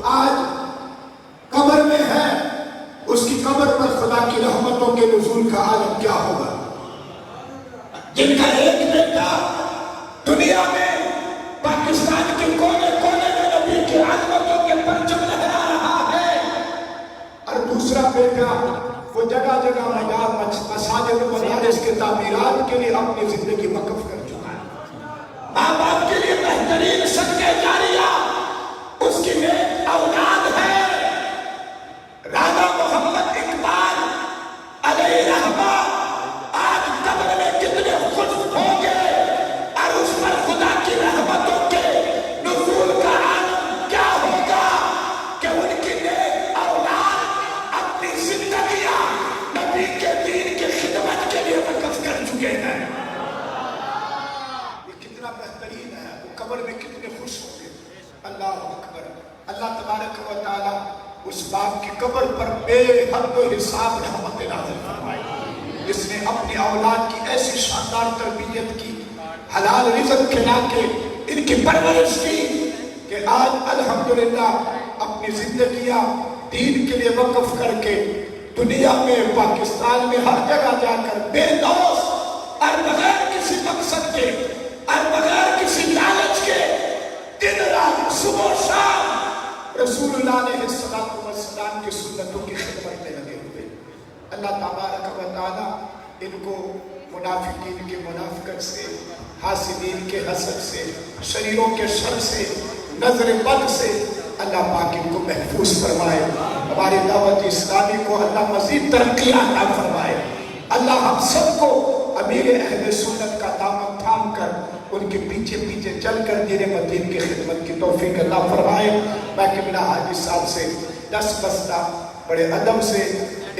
آج قبر میں ہے، اس کی قبر پر خدا کی رحمتوں کے نزول کا عالم کیا ہوگا؟ جن کا ایک بیٹا دنیا میں پاکستان کے کونے کونے میں نبی کی عظمتوں کے پرچم لہرا رہا ہے، اور دوسرا بیٹا وہ جگہ جگہ مساجد و مدارس کے تعمیرات کے لیے اپنی زندگی وقف کر چکا ہے۔ ماں باپ کے لیے بہترین صدقہ جاریہ اس کی نیک اولاد ہے۔ رانا محمد اقبال علیہ رحمہ آج قبر میں کتنے خوش ہوں گے، اور اس پر خدا کی رحمتوں کے نزول کا عالم کیا ہوگا کہ ان کی نیک اولاد اپنی زندگیاں نبی کے دین کی خدمت کے لیے وقف کر چکے ہیں۔ یہ کتنا بہترین ہے، وہ قبر میں کتنے خوش ہوں گے۔ اللہ اکبر۔ اللہ تبارک و تعالی اس باپ کی قبر پر بے حد و حساب رحمت نازل فرمائے، جس نے اپنی اولاد کی ایسی شاندار تربیت کی، حلال رزق کھلا کے ان کی پرورش کی کہ آج الحمدللہ اپنی زندگیاں دین کے لیے وقف کر کے دنیا میں، پاکستان میں ہر جگہ جا کر بے لوث اور بغیر کسی مقصد کے اور بغیر کسی لالچ کے دن رات صبح و شام رسول اللہ علیہ السلام کی سنتوں کی خدمت میں لگے ہوئے۔ اللہ تبارک و تعالی ان کو منافقین کے منافقت سے، حاسدین کے حسد سے، شریروں کے شر سے، نظر بد سے اللہ پاک ان کو محفوظ فرمائے۔ ہماری دعوت اسلامی کو اللہ مزید ترقی عطا فرمائے۔ اللہ ہم سب کو امیر اہل سنت کا دامن تھام کر ان کے پیچھے پیچھے چل کر دین مدین کی خدمت کی توفیق اللہ فرمائے۔ میں قبلہ حاجی صاحب سے 10 بستہ بڑے ادب سے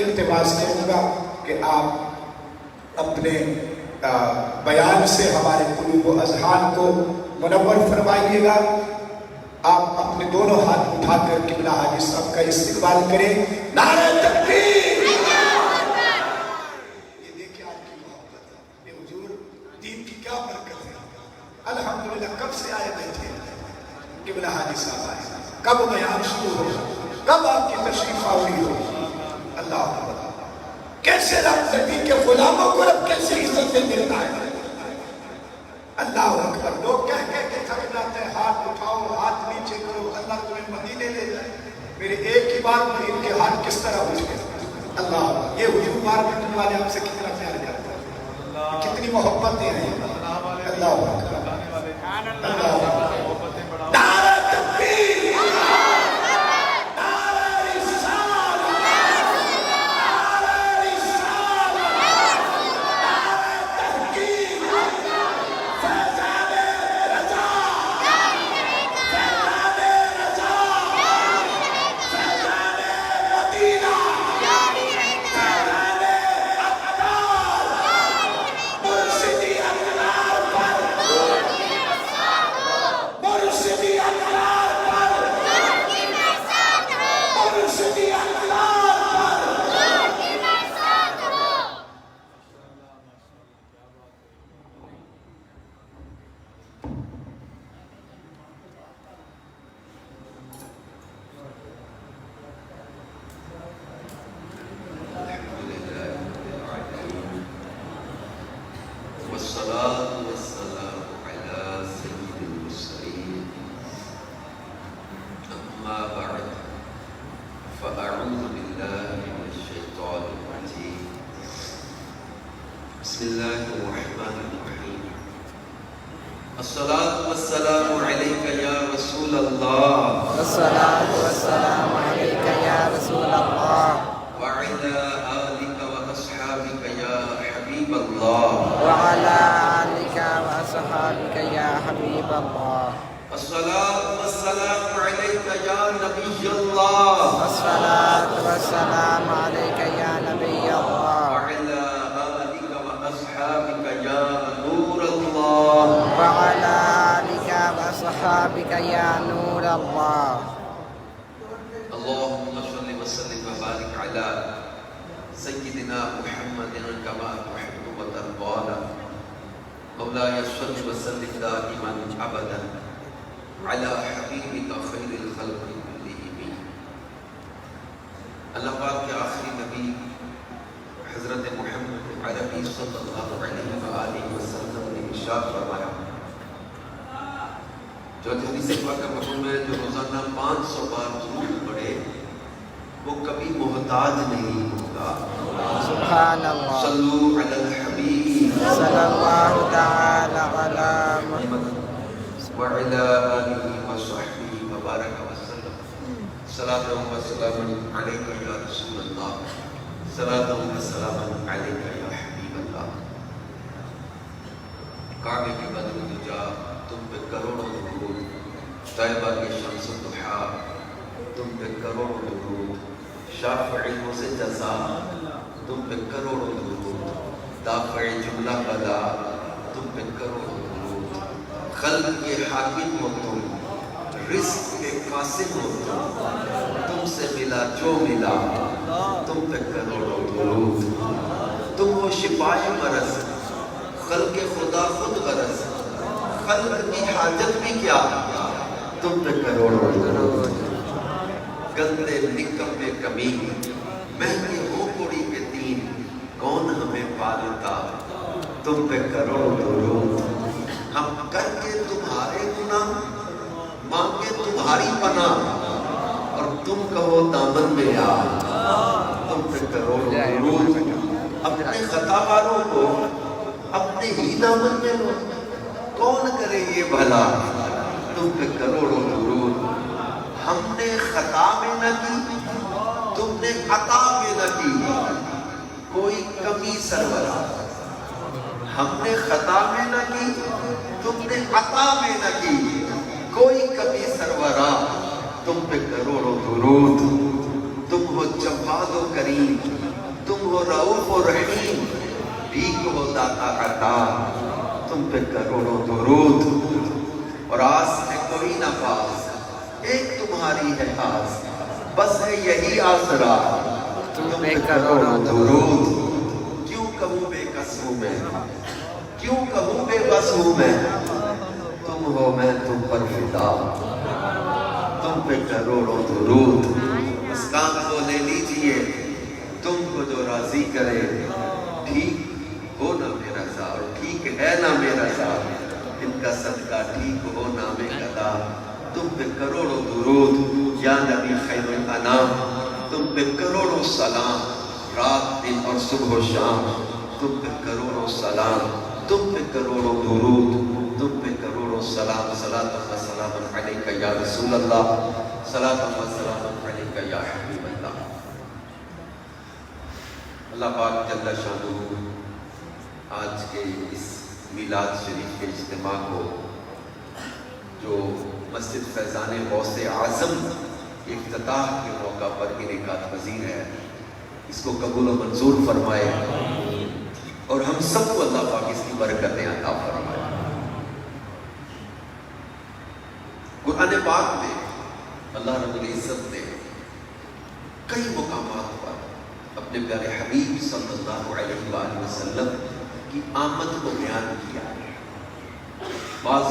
التماس کروں گا کہ آپ اپنے بیان سے ہمارے قلوب و اذہان کو منور فرمائیے گا۔ آپ اپنے دونوں ہاتھ اٹھا کر قبلہ حاجی صاحب کا استقبال کریں۔ نعرہ تکبیر! یہ دیکھیں آپ کی محبت، یہ حضور دین کی کیا برکت ہے۔ الحمدللہ کب سے آئے بیٹھے قبلہ حاجی صاحب آئے، کب بیان شروع ہو، کب آپ کی تشریف آوری ہو۔ اللہ اکبر! کیسے رب نبی کے غلاموں کو رب کیسے عزتیں دیتا ہے۔ اللہ اکبر! لوگ کہہ کے تھک جاتے ہیں، ہاتھ اٹھاؤ، ہاتھ نیچے کرو، اللہ تمہیں مدینے لے جائے۔ میرے ایک ہی بات پر ان کے ہاتھ کس طرح اٹھ گئے۔ اللہ اکبر! یہ حضور مارکیٹ والے آپ سے کتنا پیار کرتے ہیں، کتنی محبتیں ہیں۔ اللہ اکبر! اللہ اکبر! نعرہ تکبیر! على حبيبك خير الخلق كلهم اللہ پاک کے آخری نبی حضرت محمد عربی صلی اللہ علیہ وآلہ وسلم نے ارشاد فرمایا، جو حدیث پاک کا مفہوم ہے، جو روزانہ 500 بار درود پڑھے وہ کبھی محتاج نہیں ہوگا۔ سبحان اللہ، صلو علی الحبیب صلی اللہ تعالی علی محمد وعلی آلہ وصحبہ وبارک وسلم۔ صلاۃ و سلام علیک یا رسول اللہ، صلاۃ و سلام علیک یا حبیب اللہ۔ کعبے کے بدر الدجا تم پہ کروڑوں درود، طیبہ کے شمس الضحیٰ تم پہ کروڑوں درود، شافع سے جزا تم پہ کروڑوں درود، دافع جملہ بلا تم پہ کروڑوں درود، خلق کے حاکم ہو تم، رزق کے قاسم ہو تم سے ملا جو ملا تم پہ کروڑوں درود، تم ہو شفائے مرض، خلق خدا خود غرض، خلق کی حاجت بھی کیا تم پہ کروڑوں درود، گندے نکمے کمی مہنگے ہو کوڑی کے دین کون ہمیں پالتا تم پہ کروڑوں درود، ہم کر کے تمہارے گناہ مانگے تمہاری پناہ اور تم کہو دامن میں آ تم پہ کروڑوں درود، اپنے خطا واروں کو اپنے ہی دامن میں لو کون کرے یہ بھلا تم پہ کروڑوں درود، ہم نے خطا میں نہ کی تم نے عطا میں نہ کی کوئی کمی سرورا، ہم نے خطا میں نہ کی تم نے عطا میں نہ کی کوئی کمی سرورا تم پہ کروڑوں درود، تم ہو جواد و کریم تم ہو رؤوف و رحیم بھیک ہو داتا عطا تم پہ کروڑوں درود، اور آس ہے کوئی نہ پاس ایک تمہاری ہے آس بس ہے یہی آسرا تم پہ کروڑوں درود، کیوں کہوں بے کس ہوں میں کیوں کہوں بے بس ہوں میں تم ہو میں تم پر فدا تم پہ کروڑوں درود، اس کام کو لے لیجئے تم کو جو راضی کرے، ٹھیک ہو نہ میرا رضا اور ٹھیک ہے نہ میرا رضا، ان کا صدقہ ٹھیک ہو نہ میں قضا تم پہ کروڑوں درود، یا نبی خیر الانام تم پہ کروڑوں سلام، رات دن اور صبح و شام تم پہ کروڑوں سلام، تم پہ کروڑوں درود، تم پہ کروڑوں سلام، صلاۃ و سلام علیک یا رسول اللہ، صلاۃ و سلام علیک یا حبیب اللہ۔ اللہ پاک جل شانہ آج کے اس میلاد شریف کے اجتماع کو جو مسجد فیضان غوث اعظم کے افتتاح کے موقع پر انعقاد پذیر ہے، اس کو قبول و منظور فرمائے اور ہم سب کو اللہ پاک اس کی برکتیں عطا فرمائے۔ قرآن پاک میں اللہ رب العزت نے کئی مقامات پر اپنے پیارے حبیب صلی اللہ علیہ وآلہ وسلم کی آمد کو بیان کیا ہے۔ بعض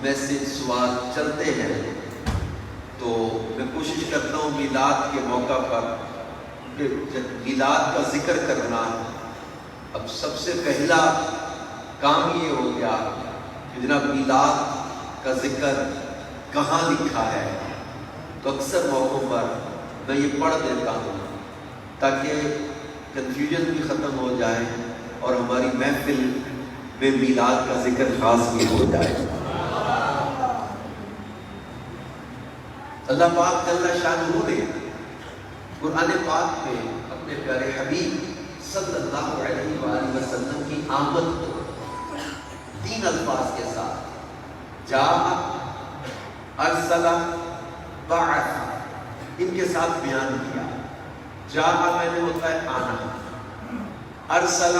میں سے سوال چلتے ہیں تو میں کوشش کرتا ہوں میلاد کے موقع پر کہ میلاد کا ذکر کرنا، اب سب سے پہلا کام یہ ہو گیا کہ جناب میلاد کا ذکر کہاں لکھا ہے، تو اکثر موقعوں پر میں یہ پڑھ دیتا ہوں تاکہ کنفیوژن بھی ختم ہو جائے اور ہماری محفل میں میلاد کا ذکر خاص بھی ہو جائے۔ اللہ پاک جل شانہ نے قرآن پاک میں اپنے پیارے حبیب صلی اللہ علیہ وآلہ وسلم کی آمد کو 3 الفاظ کے ساتھ جاء، ارسل، بعث ان کے ساتھ بیان کیا۔ جاء میں نے ہوتا ہے آنا، ارسل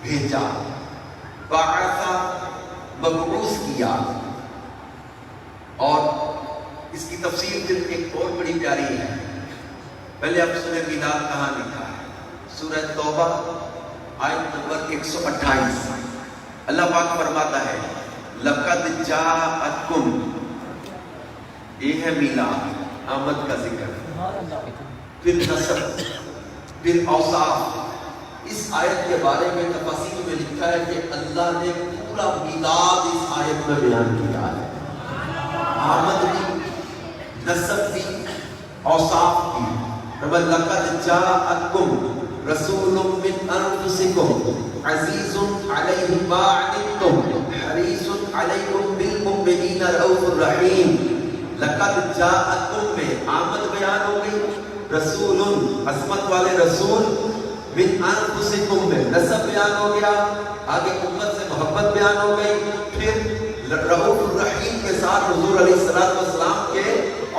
بھیجا، بعث مبعوث کیا، اور اس کی تفصیل ایک اور بڑی پیاری ہے۔ پہلے اب سورہ میلاد کہاں لکھا ہے؟ سورہ توبہ آیت نمبر 128 اللہ پاک فرماتا ہے لَقَدْ جَاءَتْكُمْ، یہ ہے میلاد، آمد کا ذکر۔ پھر نسب، پھر اوصاف. اس آیت کے بارے میں تفاسیر میں لکھا ہے کہ اللہ نے پورا میلاد اس آیت میں بیان کیا ہے. آمد بھی، نسب بھی، اوصاف بھی. لَقَدْ جَاءَكُمْ رَسُولٌ مِّنْ أَنفُسِكُمْ عَزِيزٌ عَلَيْهِ مَا عَنِتُّمْ حَرِيصٌ عَلَيْكُمْ بِالْمُؤْمِنِينَ رَءُوفٌ رَحِيمٌ. لَقَدْ جَاءَكُمْ میں آمد بیان ہو گئی، رسول عظمت والے رسول، من انفسکم میں نسب بیان ہو گیا، آگے امت سے محبت بیان ہو گئی، پھر رؤوف الرحیم کے ساتھ حضور علیہ السلام کے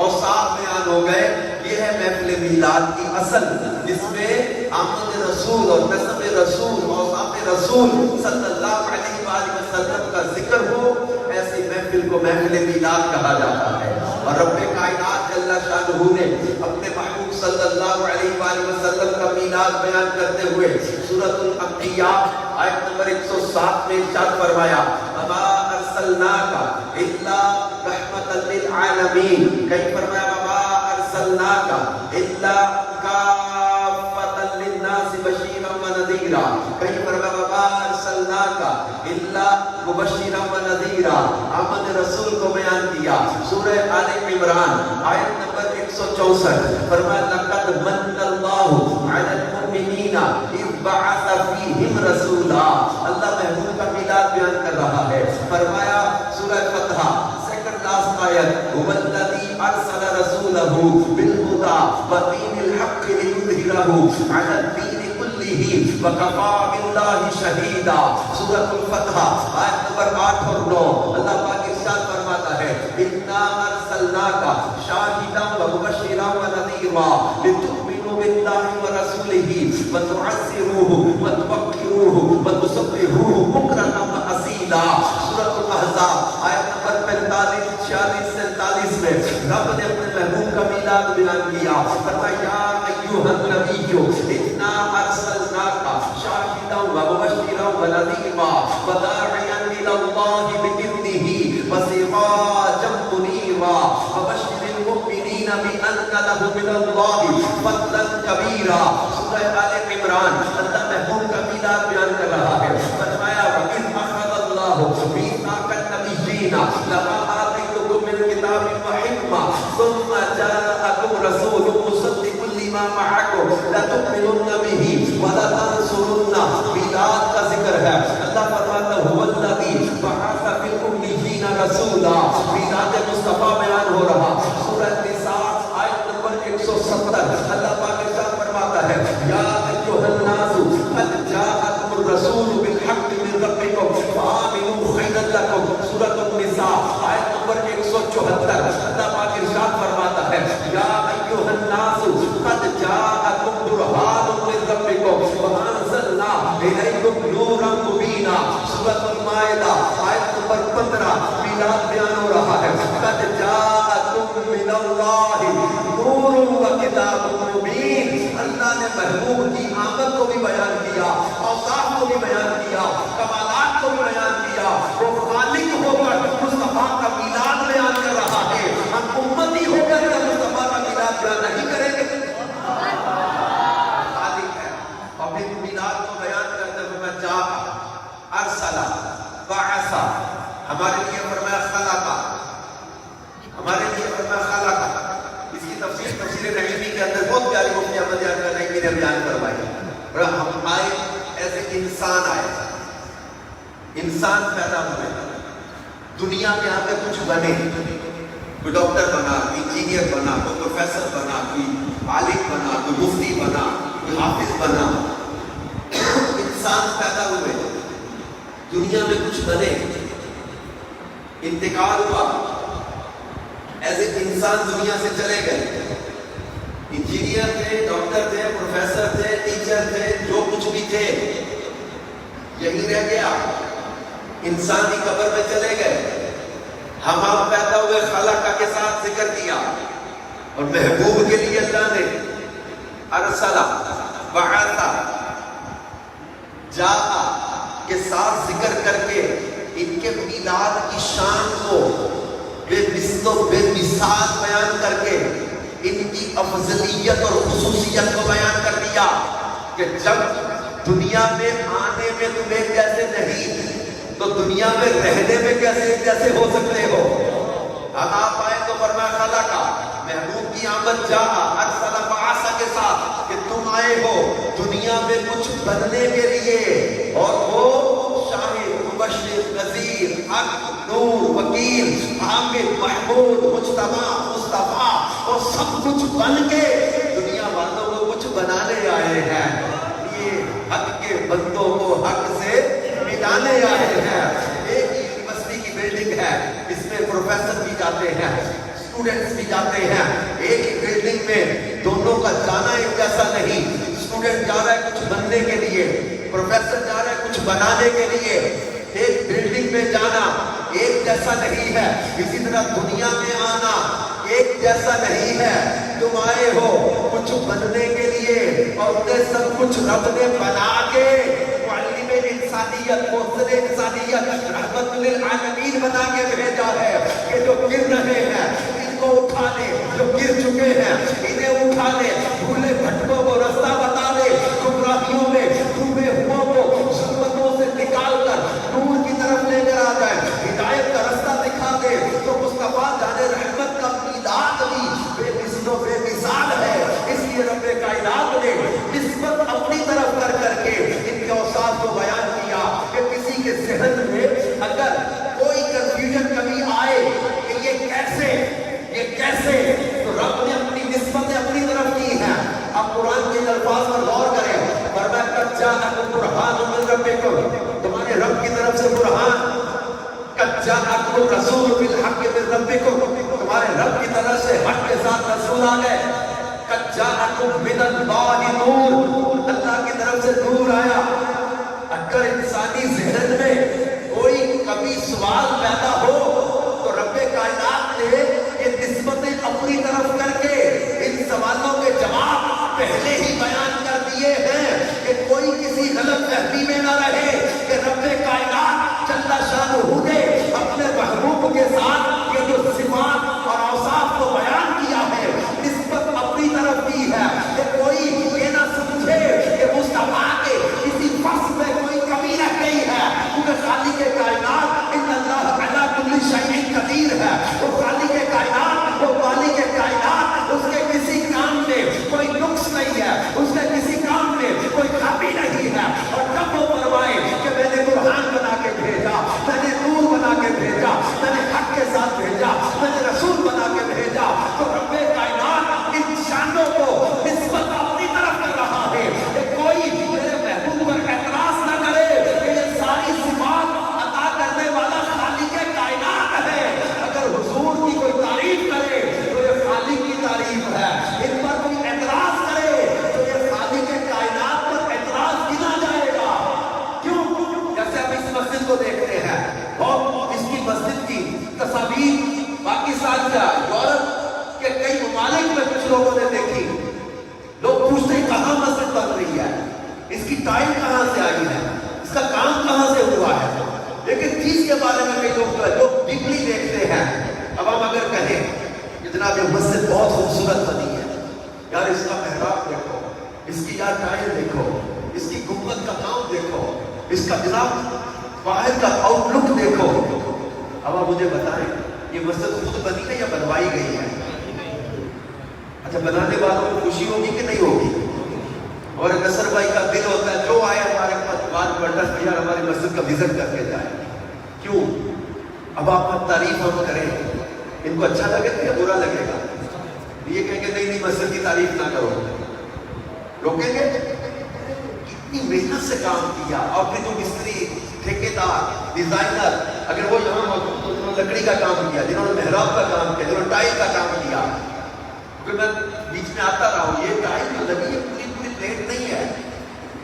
اوصاف بیان ہو گئے. یہ ہے محفل میلاد کی اصل، جس میں آمد رسول اور نسب رسول، اوصاف رسول صلی اللہ علیہ وآلہ وسلم کا ذکر ہو. ایسی محفل کو محفل میلاد کہا جاتا ہے. اور رب کائنات جل شانہ نے اپنے محبوب صلی اللہ علیہ وآلہ وسلم کا میلاد بیان کرتے ہوئے سورۃ الانبیاء آیت نمبر 107 میں ارشاد فرمایا وما ارسلناک الا رحمۃ للعالمین. کہیں فرمایا وما ارسلناک الا کافۃ للناس بشیرا ونذیرا. کہیں فرمایا وما ارسلناک الا مبشرا ونذیرا. آمد رسول کو بیان کیا. سورہ آل عمران آیت نمبر 164 فرمایا لقد من اللہ علی المؤمنین اذ بعث فیہم رسولا. اللہ محبوب کا میلاد بیان کر رہا ہے. فرمایا سورہ فتح سیکنڈ لاسٹ آیت هو الذی ارسل رسولہ بالہدی ودین الحق لیظہرہ علی الدین وَكَفَى بِاللَّهِ شَهِيدًا. سورۃ الفتح آیت نمبر 8 اور 9 اللہ پاک ارشاد فرماتا ہے اِنَّا أَرْسَلْنَاكَ شَاهِدًا وَمُبَشِّرًا وَنَذِيرًا لِتُؤْمِنُوا بِاللَّهِ وَرَسُولِهِ وَتُعَزِّرُوهُ وَتُوَقِّرُوهُ وَتُسَبِّحُوهُ بُكْرَةً وَأَصِيلًا. سورۃ الاحزاب آیت نمبر 45 46 47 میں رب نے اپنے محبوب کا میلاد بیان کیا. فرمایا یا ایھا النبی اِنَّا أَرْسَلْنَاكَ شَاهِدًا وَمُبَشِّرًا وَنَذِيرًا وَدَاعِيًا إِلَى اللَّهِ بِإِذْنِهِ وَسِرَاجًا مُنِيرًا وَبَشِّرِ الْمُؤْمِنِينَ بِأَنَّ لَهُم مِّنَ اللَّهِ فَضْلًا كَبِيرًا. سورہ آل عمران اللہ محبوب کا میلاد بیان کر رہا ہے. فرمایا وَإِذْ أَخَذَ اللَّهُ مِيثَاقَ النَّبِيِّينَ لَمَا آتَيْتُكُم مِّنْ كِتَابٍ وَحِكْمَةٍ ثُمَّ جَاءَكُمْ رَسُولٌ مُصَدِّقٌ لِّمَا مَعَكُمْ لَتُؤْمِنُنَّ بِهِ وَلَتَنصُرُنَّهُ. میلاد کا ذکر ہے. اللہ فرماتا ہے هُوَ الَّذِي بَعَثَ فِي الْأُمِّيِّينَ رَسُولًا. میلاد مصطفیٰ بیان ہو رہا. سورہ نساء آیت نمبر 170 اللہ پاک ارشاد فرماتا ہے یا ایھا الناس قد جاءکم الرسول بالحق من ربکم فآمنوا خیرا لکم. سورۃ النساء آیت نمبر 174 اللہ پاک ارشاد فرماتا ہے یا ایھا الناس قد جاءکم برہان من ربکم وانزلنا الیکم نورا مبینا. سورۃ المائدہ آیت نمبر 15 میلاد بیان ہو رہا ہے. قد جاءکم من اللہ نور وکتاب مبین. اللہ نے محبوب کی آمد کو بھی بیان کیا، اوصاف کو بھی بیان کیا، کمالات کو بھی بیان کیا. وہ خالق ہو کر مصطفیٰ کا میلاد بیان کر رہا ہے. ہم امتی ہو کر مصطفیٰ کا میلاد بیان نہیں کریں گے. خالق ہے. اور پھر میلاد کو بیان کرتے ہوئے جا ارسلا بعثا ہمارے لیے فرمایا خلقا، ہمارے لیے فرمایا خلقا. اس کی تفسیر نعیمی کے اندر بہت پیاری مفتی احمد یار نعیمی نے بیان کروائی. اور ہم آئے ایسے انسان آئے، انسان پیدا ہوئے، دنیا میں آ کے کچھ بنے. کوئی ڈاکٹر بنا، کوئی انجینئر بنا، کوئی پروفیسر بنا، کوئی عالم بنا، کوئی مفتی بنا، کوئی حافظ بنا. انسان پیدا ہوئے، دنیا میں کچھ بنے، انتقال ہوا، ایسے انسان دنیا سے چلے گئے. انجینئر تھے، ڈاکٹر تھے، پروفیسر تھے، ٹیچر تھے، جو کچھ بھی تھے یہی رہ گیا. انسان ہی قبر میں چلے گئے. ہم آپ پیدا ہوئے، خالق کے ساتھ ذکر کیا. اور محبوب کے لیے اللہ نے ارسلا بعثا جاء کے ساتھ ذکر کر کے ان کے میلاد کی شان کو بے مثال بیان کر کے ان کی افضلیت اور خصوصیت کو بیان کر دیا کہ جب دنیا میں آنے میں تمہیں کیسے نہیں تو دنیا میں رہنے میں کیسے ہو سکتے ہو. ہم آپ آئے تو فرمایا خلقا، محبوب کی آمد جا ارسل بعث کے ساتھ کہ تم آئے ہو دنیا میں کچھ بننے کے لیے، اور وہ شاہد مبشر نذیر حق نور وکیل حامد محمود مجتبی مصطفیٰ اور سب کچھ بن کے دنیا والوں کو کچھ بنانے آئے ہیں. یہ حق کے بندوں کو حق سے ملانے آئے ہیں. ایک یونیورسٹی کی بلڈنگ ہے، اس میں پروفیسر بھی جاتے ہیں، اسٹوڈنٹس بھی جاتے ہیں. ایک ہی بلڈنگ میں دونوں کا جانا ایک جیسا نہیں. اسٹوڈنٹ جا رہا ہے کچھ بننے کے لیے، پروفیسر جا رہا ہے کچھ بنانے کے لیے. ایک بلڈنگ میں جانا ایک جیسا نہیں ہے. اسی طرح دنیا میں آنا ایک جیسا نہیں ہے. تم آئے ہو کچھ بننے کے لیے اور انہیں سب کچھ رب نے بنا کے معلم انسانیت، محسن انسانیت، رحمت للعالمین بنا کے بھیجا ہے کہ جو گر رہے ہیں ان کو اٹھا لے، جو گر چکے ہیں انہیں اٹھا لے، بھولے بھٹکوں کو رستہ بتا دے، گمراہیوں میں ڈوبے ہوا کو ظلمتوں سے نکال کر نور کی طرف لے کر آ جائے، ہدایت کا رستہ دکھا دے. تو مصطفیٰ جان رحمت کا میلاد بھی بے مثل و بے مثال ہے. اس لیے رب کائنات نے نسبت اپنی طرف کر کر کے ان کے اوصاف کو بیان کیا کہ کسی کے ذہن میں اگر کوئی کنفیوژن کبھی آئے کہ یہ کیسے تو رب نے اپنی نسبتیں اپنی طرف کی ہیں. اب قرآن کے الفاظ پر غور کریں. فرمایا قد جاءکم برہان من ربکم، تمہارے رب کی طرف سے برہان. قد جاءکم رسول بالحق من ربکم، تمہارے رب کی طرف سے حق کے ساتھ رسول آ گئے. قد جاءکم من اللہ نور، اللہ کی طرف سے نور آیا. اگر انسانی ذہن میں کوئی کبھی سوال پیدا ہو تو رب کائنات نے یہ نسبتیں اپنی طرف کر کے ان سوالوں کے جواب پہلے ہی بیان کر دیے ہیں کہ کوئی کسی غلط فہمی میں نہ رہے کہ رب کائنات جل شانہ نے اپنے محبوب کے ساتھ یہ جو صفات اور اوصاف کو بیان کیا ہے نسبت اپنی طرف کی ہے کہ کوئی یہ نہ سمجھے کہ مصطفیٰ کے کسی فصل میں کوئی کمی رہ گئی ہے. کیونکہ خالق کائنات ان اللہ علی کل شیء قدیر ہے. وہ خالق کائنات، وہ مالک کائنات، اس کے کسی کام میں کوئی نقص نہیں ہے، اس کے کسی کام میں کوئی خامی نہیں ہے. اور جب وہ فرمائے کہ میں نے برہان بنا کے بھیجا، میں نے نور بنا کے بھیجا، میں نے حق کے ساتھ بھیجا، میں نے رسول بنا کے بھیجا، تو رب کائنات ان شانوں کو نسبت اپنی طرف کر رہا ہے کہ کوئی میرے محبوب پر اعتراض نہ کرے کہ یہ ساری صفات عطا کرنے والا خالق کائنات ہے. اگر حضور کی کوئی تعریف کرے تو یہ خالق کی تعریف ہے، ان پر کوئی اعتراض کرے تو یہ خالق کائنات پر اعتراض گنا جائے گا. کیوں؟ جیسے اب اس مسجد کو دیکھتے ہیں اور اس کی مسجد کی تصاویر پاکستان کا یورپ کے کئی ممالک میں کچھ لوگوں نے دیکھی. لوگ پوچھتے ہیں کہاں مسجد بن رہی ہے، اس کی ٹائل کہاں سے آئی ہے، اس کا کام کہاں سے ہوا ہے. لیکن چیز کے بارے میں کئی لوگ ڈیپلی دیکھتے ہیں. اب ہم اگر کہیں کہ جناب یہ مسجد بہت خوبصورت بنی ہے، یار اس کا محراب دیکھو، اس کی یار ٹائل دیکھو، اس کی گنبد کا کام دیکھو، اس کا جناب باہر کا آؤٹ لک دیکھو. اب آپ مجھے بتائیں یہ مسجد خود بنی ہے یا بنوائی گئی ہے؟ اچھا بنانے والوں کو خوشی ہوگی کہ نہیں ہوگی؟ اور نصر بھائی کا دل ہوتا ہے جو آئے ہمارے پاس بٹس بھیا ہماری مسجد کا وزٹ کر کے جائے. کیوں؟ اب آپ تعریف ہم کریں ان کو اچھا لگے گا یا برا لگے گا؟ یہ کہیں گے نہیں مسجد کی تعریف نہ کرو، روکیں گے. کتنی محنت سے کام کیا، اور پھر جو مستری، ٹھیکیدار، ڈیزائنر اگر وہ یہاں موجود تو جنہوں نے لکڑی کا کام کیا، جنہوں نے محراب کا کام کیا، جنہوں نے ٹائل کا کام کیا. پھر میں بیچ میں آتا رہا ہوں، یہ ٹائل جو لگی ہے پوری پلیٹ نہیں ہے،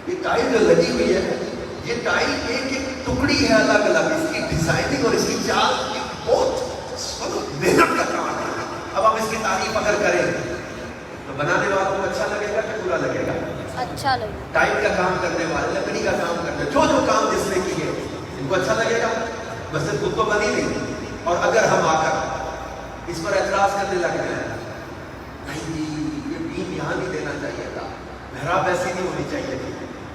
یہ ٹائل جو لگی ہوئی ہے یہ ٹائل ایک ایک ٹکڑی ہے الگ الگ. اس کی ڈیزائننگ اور اس کی چال بہت محنت کا کام ہے. اب ہم اس کی تعریف اگر کریں تو بنانے والوں کو اچھا لگے گا کہ برا لگے گا؟ اچھا لگے گا. ٹائل کا کام کرنے والے، لکڑی کا کام کرنے، جو کام جس نے کیے ان کو اچھا لگے گا. مسجد خود تو بنی نہیں. اور اگر ہم آ کر اس پر اعتراض کرنے لگ رہے ہیں نہیں یہاں نہیں دینا چاہیے تھا، محراب ایسی نہیں ہونی چاہیے تھی،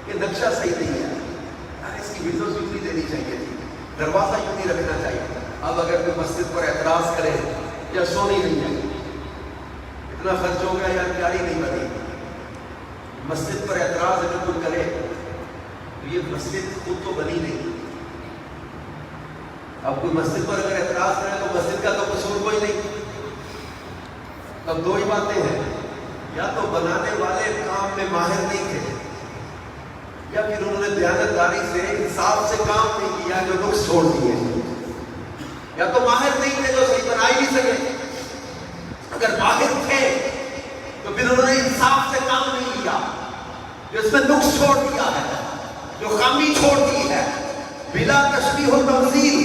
یہ نقشہ صحیح نہیں ہے یار، اس کی ونڈوز یوں نہیں دینی چاہیے تھی، دروازہ یوں نہیں رکھنا چاہیے تھا۔ اب اگر کوئی مسجد پر اعتراض کرے یا سونی نہیں ہے، اتنا خرچ ہو گیا یا پیاری نہیں بنی، مسجد پر اعتراض اگر کوئی کرے تو یہ مسجد خود تو بنی نہیں۔ اب کوئی مسجد پر اگر اعتراض کرے تو مسجد کا تو قصور کوئی نہیں۔ اب دو ہی باتیں ہیں، یا تو بنانے والے کام میں ماہر نہیں تھے، یا پھر انہوں نے دیانتداری سے انصاف سے کام نہیں کیا جو نقص چھوڑ دیے، یا تو ماہر نہیں تھے جو صحیح بنا ہی نہیں سکے۔ اگر ماہر تھے تو پھر انہوں نے انصاف سے کام نہیں لیا، جو اس میں نقص چھوڑ دیا ہے، جو خامی چھوڑ دی ہے، بلا تشبیہ و تمثیل۔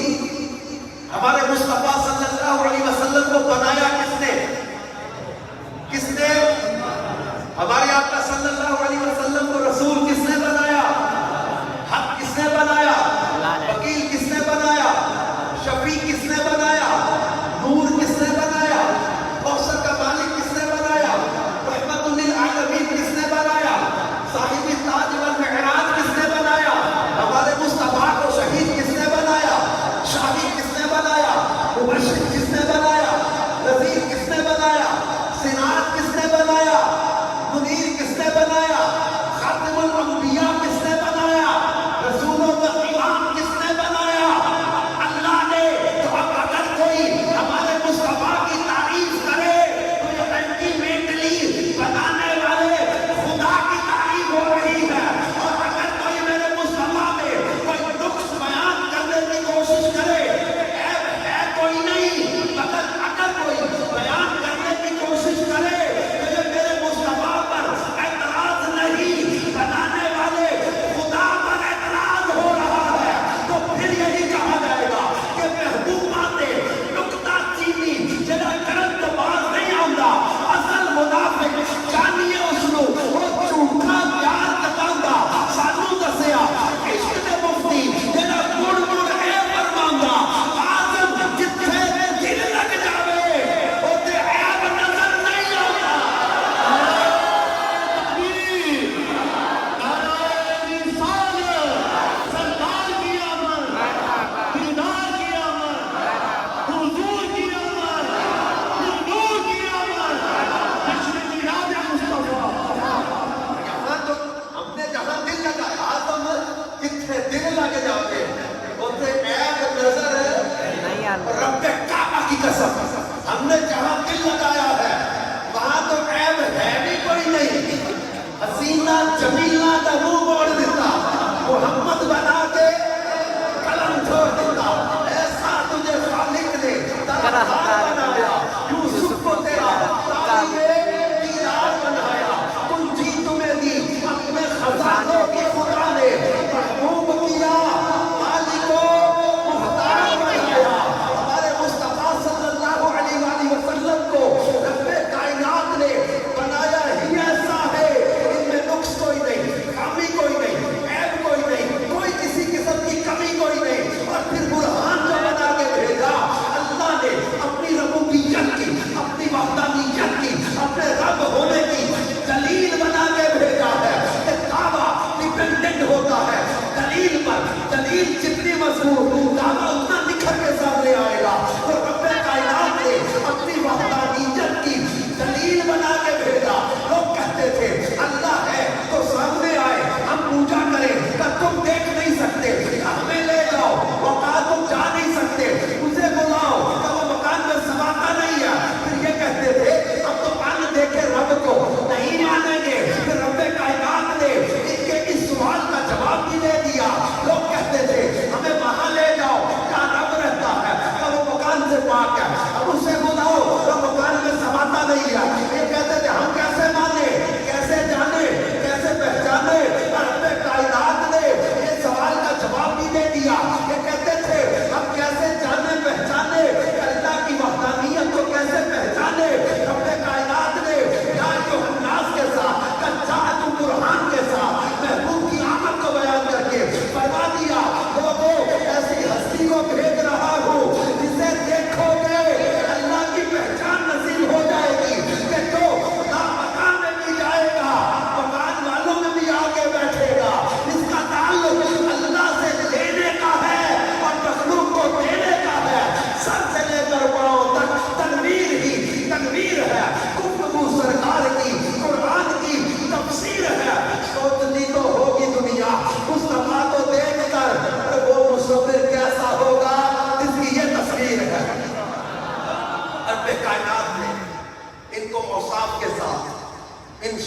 ہمارے مصطفیٰ صلی اللہ علیہ وسلم کو بنایا کس نے؟ کس نے؟ ہمارے آقا صلی اللہ علیہ وسلم کو رسول کس نے بنایا؟ حق کس نے بنایا؟ وکیل کس نے بنایا؟ شفیع کس نے بنایا؟ نور کس نے بنایا؟ کوثر کا مالک کس نے بنایا؟ رحمت للعالمین کس نے بنایا؟ صاحب تاج والمعراج کس نے بنایا؟ ہمارے مصطفیٰ کو شہید کس نے بنایا؟ شاہد کس نے بنایا؟ مبشر کس نے بنایا؟ نذیر کس نے بنایا؟ سراج کس نے بنایا؟ منیر کس نے بنایا؟ خاتم الانبیاء کس نے بنایا؟ رسولوں کا امام کس نے بنایا؟ اللہ نے۔ تو اب اگر کوئی ہمارے مصطفیٰ کی تعریف کرے تو یہ الٹیمیٹلی بنانے والے خدا کی تعریف ہو رہی ہے، اور اگر کوئی میرے مصطفیٰ میں کوئی نقص بیان کرنے کی کوشش کرے، عیب ہے کوئی نہیں، مگر اگر کوئی بیان کرنے کی کوشش کرے تو یہ میرے مصطفیٰ پر اعتراض نہیں، بنانے والے خدا پر اعتراض ہو رہا ہے، تو پھر یہی کہا جائے گا کہ محبوبہ نے نکتہ چینی جنہ کرن تو باز نہیں آؤں اصل منافق جانیے اس نو وہ جھوٹا پیار کتاؤں سانو دسیا عشق دے مفتی جنہ گڑ گڑ اے فرماؤں آزم جتھے دل لگ جاوے ہوتے عیب نظر نہیں آتا۔ یہاں تو ہم نے جہاں دل لگایا آزم جتھے دل لگ جاوے ہوتے عیب نظر نہیں آتا۔ رب کعبہ کی قسم، ہم نے جہاں دل لگایا ہے وہاں تو عیب ہے بھی کوئی نہیں۔ حسینہ جمیلہ کا منہ موڑ دیتا، محمد بنا کے قلم چھوڑ دیتا، ایسا تجھے خالق نے طرحدار بنایا، یوسف کو تیرا تعلیم دیدار بنایا، کنجی تمہیں دی اپنے خزانوں کی خدا نے، محبوب کیا مالک کو مختار بنایا۔ ہمارے مصطفیٰ صلی اللہ علیہ وآلہ وسلم کو رب کائنات نے بنایا ہی ایسا ہے، ان میں نقص کوئی نہیں۔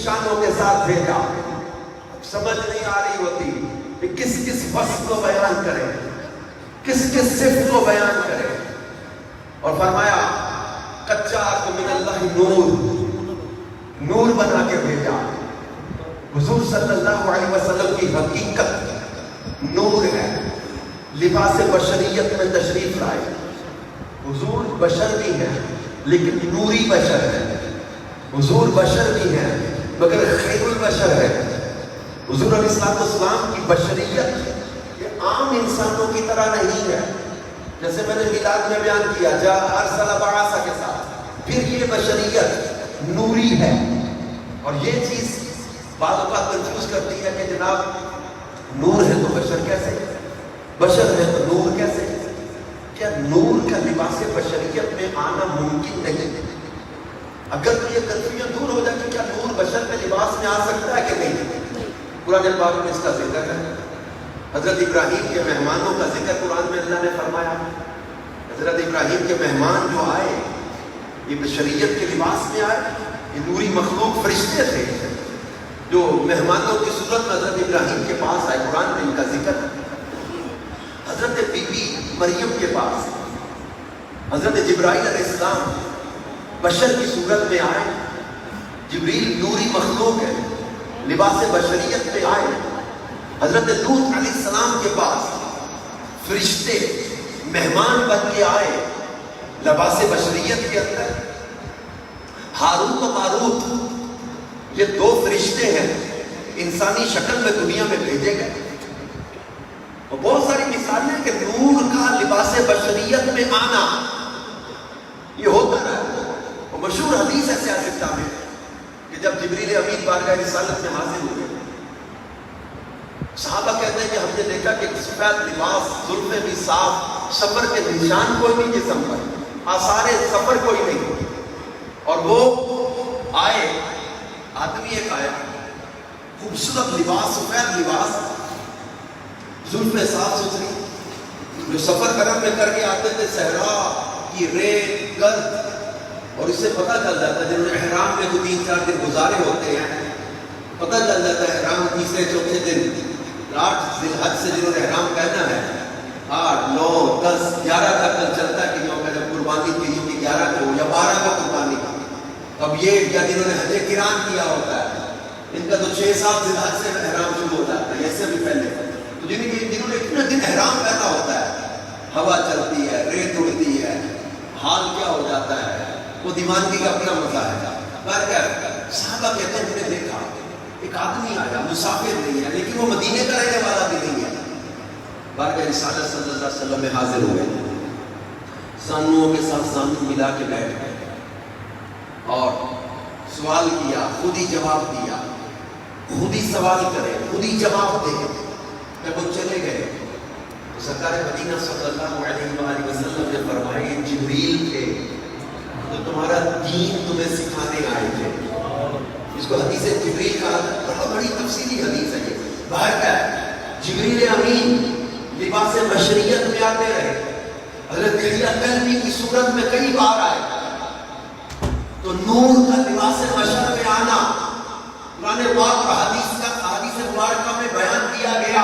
نشانوں کے ساتھ بھیجا. اب سمجھ نہیں آ رہی ہوتی کہ کس کس وصف کو بیان کرے, کس کس صفت کو بیان کرے. اور فرمایا قد جاءکم من اللہ نور بنا کے بھیجا. حضور صلی اللہ علیہ وسلم کی حقیقت نور ہے. لباس بشریت میں تشریف لائے. حضور بشر بھی ہیں لیکن نوری بشر ہے. حضور بشر بھی ہیں مگر خیر البشر ہے. حضور علیہ السلام کی بشریت یہ عام انسانوں کی طرح نہیں ہے. جیسے میں نے میلاد میں بیان کیا جا ارسل بعثہ کے ساتھ, پھر یہ بشریت نوری ہے. اور یہ چیز بعض اوقات کنفیوز کرتی ہے کہ جناب نور ہے تو بشر کیسے, بشر ہے تو نور کیسے؟ کیا نور کا لباس بشریت میں آنا ممکن نہیں؟ اگر تو یہ کنفیوژن دور ہو جائے کہ کیا نور بشر کے لباس میں آ سکتا ہے کہ نہیں, قرآن پاک میں اس کا ذکر ہے. حضرت ابراہیم کے مہمانوں کا ذکر قرآن میں اللہ نے فرمایا. حضرت ابراہیم کے مہمان جو آئے یہ بشریت کے لباس میں آئے. یہ نوری مخلوق فرشتے تھے جو مہمانوں کی صورت میں حضرت ابراہیم کے پاس آئے. قرآن میں ان کا ذکر. حضرت بی بی مریم کے پاس حضرت جبرائیل علیہ السلام بشر کی صورت میں آئے. جبریل نوری مخلوق ہے, لباس بشریت میں آئے. حضرت لوط علیہ السلام کے پاس فرشتے مہمان بن کے آئے لباس بشریت کے اندر. ہاروت و ماروت یہ دو فرشتے ہیں انسانی شکل میں دنیا میں بھیجے گئے. اور بہت ساری مثالیں کہ نور کا لباس بشریت میں آنا یہ ہوتا رہا. اور مشہور حدیث ہے سیاستہ میں کہ جب جبریل امین بارگاہ رسالت میں حاضر ہوئے, صحابہ کہتے ہیں کہ ہم نے دیکھا کہ سفید لباس, زلفیں بھی صاف, سفر کے نشان کوئی نہیں جسم پر, آثار سفر کوئی نہیں. اور وہ آئے, آدمی ایک آیا, خوبصورت لباس, سفید لباس, زلفیں صاف ستھری, جو سفر کرم میں کر کے آتے تھے صحرا کی ریت گرد. اور اس سے پتہ چل جاتا ہے جنہوں نے احرام میں 3-4 دن گزارے ہوتے ہیں, پتہ چل جاتا ہے احرام تیسرے چوتھے دن 8 ذی الحج سے جنہوں نے احرام پہنا ہے 8, 9, 10, 11 تک کل چلتا ہے کہ جو کہ قربانی کی 11 کو یا 12 کا قربانی. اب یہ یا جنہوں نے حج قران کیا ہوتا ہے ان کا تو 6-7 ذی الحج سے احرام شروع ہو جاتا ہے, اس سے بھی پہلے. تو جنہوں نے اتنے دن احرام پہنا ہوتا ہے, ہوا چلتی ہے, ریت اڑتی ہے, حال کیا ہو جاتا ہے, وہ دیوانگی کا اپنا مزہ ہے. صحابہ کہتے ہیں ہم نے دیکھا ایک آدمی آیا, مسافر نہیں ہے لیکن وہ مدینے کا رہنے والا بھی نہیں ہے. بارگاہ رسالت صلی اللہ علیہ وسلم میں حاضر ہوئے, سانوں کے ساتھ سانوں ملا کے بیٹھ گئے اور سوال کیا, خود ہی جواب دیا, خود ہی سوال کرے, خود ہی جواب دے. جب وہ چلے گئے تو سرکار مدینہ صلی اللہ علیہ وآلہ وسلم نے فرمایا جبریل تھے تو تمہارا دین تمہیں سکھانے آئے تھے. اس کو حدیث جبریل کا بڑی تفصیلی حدیث ہے. یہ باہر کا ہے, جبریل امین لباس بشریت میں آتے رہے, حضرت دحیہ کلبی کی صورت میں کئی بار آئے. تو نور کا لباس بشر میں آنا قرآن پاک اور حدیث مبارکہ میں بیان کیا گیا.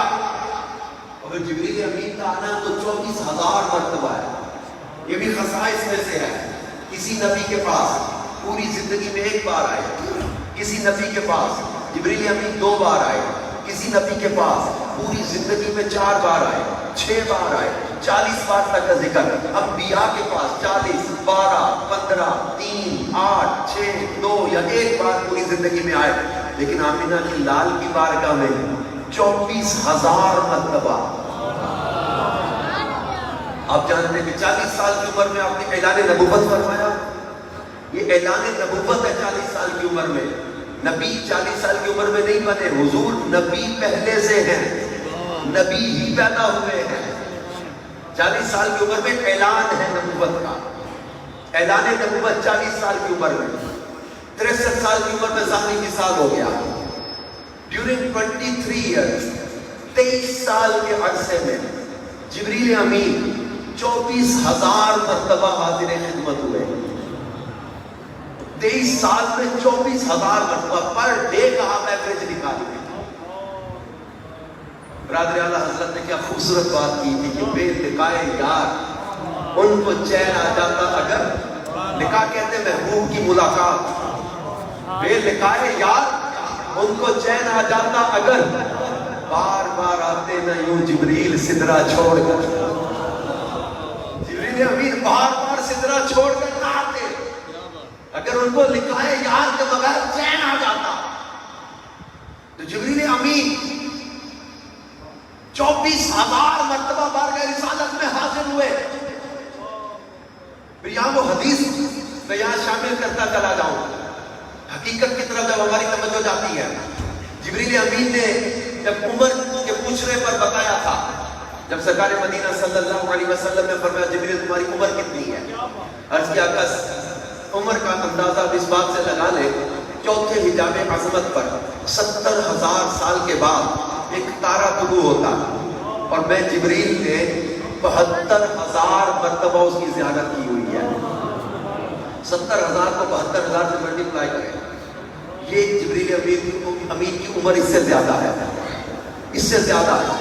اور جبریل امین کا آنا تو 24,000 مرتبہ ہے. یہ بھی خصائص میں سے ہے. کسی نبی کے پاس پوری زندگی میں 1 بار آئے, کسی نبی کے پاس جبریل امین 2 بار آئے, کسی نبی کے پاس پوری زندگی میں 4 بار آئے, 6 بار آئے, 40 بار تک کا ذکر. انبیاء کے پاس 40, 12, 15, 3, 8, 6, 2 یا 1 بار پوری زندگی میں آئے. لیکن آمینہ کی لال کی بارگاہ میں 24,000 مرتبہ. آپ جانتے ہیں کہ 40 سال کی عمر میں آپ نے اعلان نبوت فرمایا. یہ اعلان نبوت ہے 40 سال کی عمر میں. نبی 40 سال کی عمر میں نہیں بنے, حضور نبی پہلے سے ہیں, نبی ہی پیدا ہوئے ہیں. 40 سال کی عمر میں اعلان ہے نبوت کا. اعلان نبوت 40 سال کی عمر میں. 63 سال کی عمر میں ظاہری مثال ہو گیا. ڈیورنگ 23 ایئرز 23 سال کے عرصے میں جبریل امین 24,000 مرتبہ حاضر خدمت ہوئے. 23 سال میں 24,000 مرتبہ پر ڈے کا آپ ایوریج نکالی. برادر اعلیٰ حضرت نے کیا خوبصورت بات کی تھی کہ بے لقائے یار ان کو چین آ جاتا اگر لقاء کہتے ہیں محبوب کی ملاقات. بے لقائے یار ان کو چین آ جاتا اگر بار بار آتے نہ یوں جبریل سدرہ چھوڑ کر. جبریل امین بار بار سدرہ چھوڑ کر نہ آتے اگر ان کو لقائے یار کے بغیر چین آ جاتا. تو جبریل امین 24,000 مرتبہ بارگاہ رسالت میں حاضر ہوئے. پھر یہاں وہ حدیث میں یہاں شامل کرتا چلا جاؤں. حقیقت کی طرف جب ہماری توجہ جاتی ہے، جبریل امین نے جب عمر کے پوچھنے پر بتایا تھا، جب سرکار مدینہ صلی اللہ علیہ وسلم نے فرمایا جبریل تمہاری عمر کتنی ہے، عرض کیا کہ عمر کا اندازہ اس بات سے لگا لے چوتھے حجاب عظمت پر 70,000 سال کے بعد ایک تارا طلوع ہوتا ہے اور میں جبریل نے 72,000 مرتبہ اس کی زیارت کی ہوئی ہے. 70,000 کو 72,000 سے ملٹیپلائی کریں، یہ جبریل امین کی عمر اس سے زیادہ ہے، اس سے زیادہ ہے.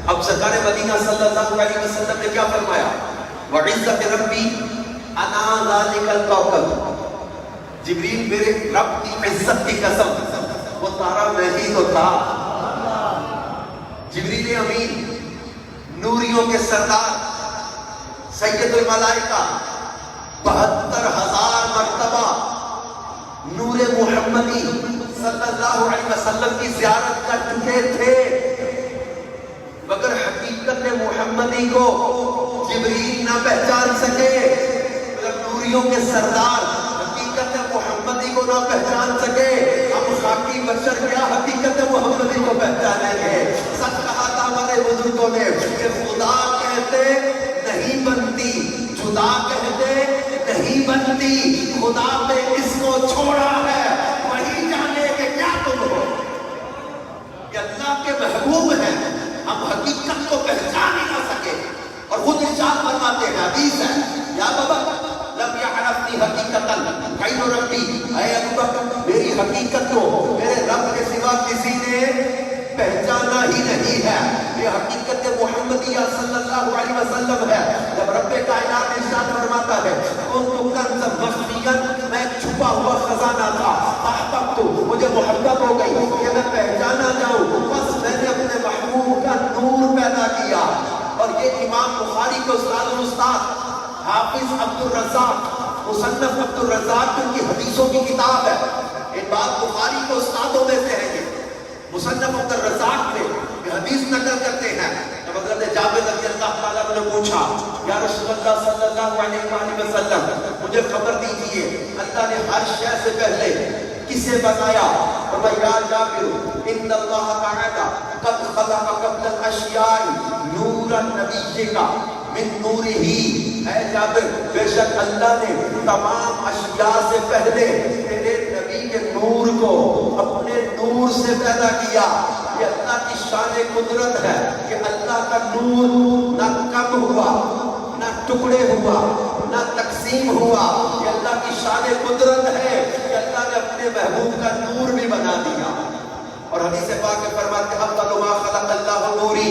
اب سرکار مدینہ صلی اللہ علیہ وسلم نے کیا فرمایا؟ وَعِزَّةِ رَبِّي أَنَا ذَلِكَ الْكَوْكَبُ. جبریل میرے رب کی عزت کی قسم وہ تارا میں ہی تو تھا. جبریل امین نوریوں کے سردار سید الملائکہ 72,000 مرتبہ نور محمدی صلی اللہ علیہ وسلم کی زیارت کر چکے تھے، مگر حقیقت محمدی کو جبریل نہ پہچان سکے. نوریوں کے سردار حقیقت محمدی کو نہ پہچان سکے. ہم خاکی بشر کیا حقیقت محمدی کو پہچانیں گے؟ سچ کہا تھا ہمارے بزرگوں نے کہ خدا کہتے نہیں بنتی، خدا کہتے نہیں بنتی، خدا نے اس کو چھوڑا ہے وہی جانے کہ کیا تم ہو. یہ اللہ کے محبوب ہیں، ہم حقیقت کو پہچان ہی نہ سکے. اور خود ارشاد فرماتے ہیں، حدیث ہے، یا بابا لم یعرفنی حقیقتا غیر ربی، اے ابو بکر میری حقیقت کو میرے رب کے سوا کسی نے پہچانا ہی نہیں ہے. یہ حقیقت محمدیہ صلی اللہ علیہ وسلم ہے. جب رب کائنات ارشاد فرماتا ہے کنت کنزا مخفیا، میں چھپا ہوا خزانہ تھا، احببت مجھے محبت ہو گئی کہ میں پہچانا جاؤں، بس میں نے اپنے محبوب کا نور پیدا کیا. اور یہ امام بخاری کے استاد حافظ عبد الرزاق مصنف عبد الرزاق ان کی حدیثوں کی کتاب ہے. ایک بات بخاری کے استادوں میں سے ہے، یہ مصنف عبد الرزاق میں یہ حدیث نقل کرتے ہیں. جب حضرت جابر رضی اللہ تعالیٰ نے پوچھا یا رسول اللہ صلی اللہ علیہ وسلم مجھے خبر دیجیے اللہ نے ہر شے سے پہلے کسے بتایا؟ فرمایا یا جابر ان اللہ تعالی قد خلق قبل الاشیاء نور النبی کا من نور ہی. اے جابر بے شک اللہ نے تمام اشیاء سے پہلے تیرے نبی کے نور کو اپنے نور سے پیدا کیا. یہ اللہ کی شان قدرت ہے کہ اللہ کا نور نہ کم ہوا نہ ٹکڑے ہوا نہ تقسیم ہوا. یہ اللہ کی شان قدرت ہے کہ اللہ نے اپنے محبوب کا نور بھی بنا دیا. اور حدیث پاک میں فرماتے ہیں اول ما خلق اللہ نوری،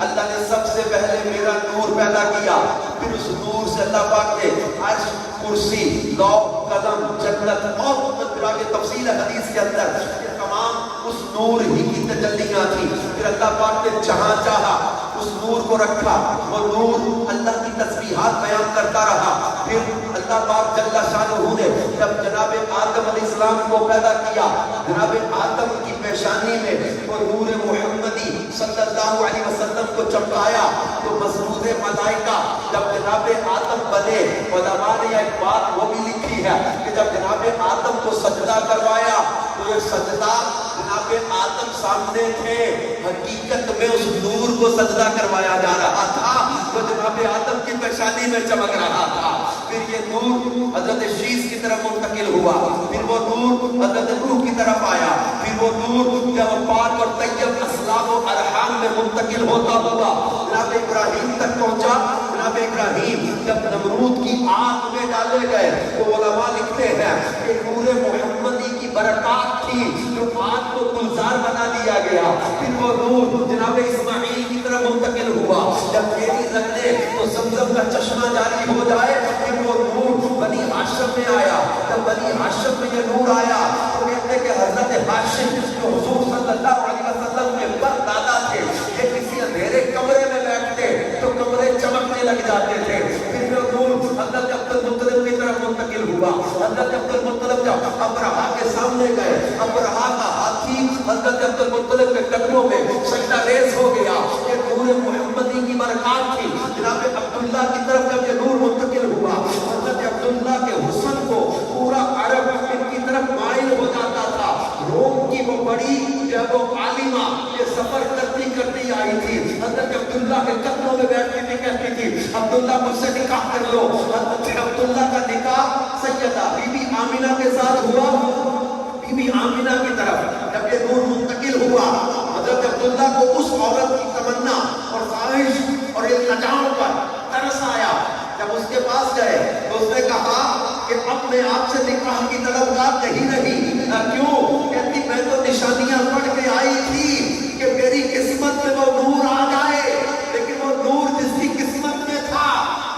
اللہ نے سب سے پہلے میرا نور پیدا کیا. پھر اس نور سے اللہ پاک نے عرش، کرسی، لوح، قلم، جنت اور آگے تفصیل ہے حدیث کے اندر، یہ تمام اس نور ہی کی تجلیاں تھی. پھر اللہ پاک نے جہاں چاہا اس نور کو رکھا، وہ نور اللہ کی تسبیحات بیان کرتا رہا. پھر اللہ پاک جل شانہ نے جب جناب آدم علیہ السلام کو پیدا کیا، جناب آدم کی پیشانی میں وہ نور محمدی صلی اللہ علیہ وسلم کو چمکایا. تو مسعود ملائکہ جب جناب آدم بنے، علماء نے ایک بات وہ بھی لکھی ہے کہ جب جناب آدم کو سجدہ کروایا تو یہ سجدہ جناب آدم سامنے تھے، حقیقت میں اس نور کو سجدہ کروایا جا رہا تھا جو جناب آدم کی پیشانی میں چمک رہا تھا. پھر یہ نور حضرت شیش کی طرف منتقل ہوا، پھر وہ نور حضرت روح کی طرف آیا، پھر وہ نور جب پاک اور طیب اسلام و ارحام میں منتقل ہوتا ہوا جناب ابراہیم تک پہنچا. جناب ابراہیم جب نمرود کی آگ میں ڈالے گئے تو علماء لکھتے ہیں کہ نور بنا دیا گیا. پھر وہ نور جناب اسماعیل کی طرف منتقل ہوا. جب دیری رکھ لے تو زمزم کا چشمہ جاری ہو جائے. پھر وہ نور بنی ہاشم میں آیا. جب بنی ہاشم میں یہ نور آیا تو کہتے کہ حضرت ہاشم جو حضور صلی اللہ علیہ وسلم کے پر دادا تھے, یہ کسی اندھیرے کمرے میں بیٹھتے تو کمرے چمکنے لگ جاتے تھے. پھر وہ نور حضرت عبد المطلب کی طرف منتقل ہوا. حضرت عبد المطلب جب ابرہا کے سامنے گئے, ابرہا کا ہاتھی حضرت عبد المطلب کے قدموں میں سجدہ ریز ہو گیا. یہ نور محمدی کی برکات تھی. جناب عبداللہ کی طرف جب یہ نور منتقل ہوا, حضرت عبداللہ کے حسن کو پورا عرب ان کی طرف مائل ہو جاتا تھا. روم کی وہ بڑی جب وہ عالمہ یہ سفر کرتی کرتی آئی تھی, حضرت عبداللہ کے قدموں میں بیٹھتی تھی, کہتی تھی عبداللہ مجھ سے نکاح کر لو. حضرت عبداللہ کا نکاح سیدہ بی بی آمینہ کے ساتھ ہوا. بی بی آمینہ کی طرف جب یہ نور منتقل ہوا, حضرت عبداللہ کو اس عورت کی تمنا اور خواہش اور التجاؤ پر ترس آیا. جب اس کے پاس گئے تو اس نے کہا کہ اب میں آپ سے نکاح کی طلبگار نہیں رہی. کیوں؟ کہتی میں تو نشانیاں پڑھ کے آئی تھی کہ میری قسمت میں وہ نور آ جائے, لیکن وہ نور جس کی قسمت میں تھا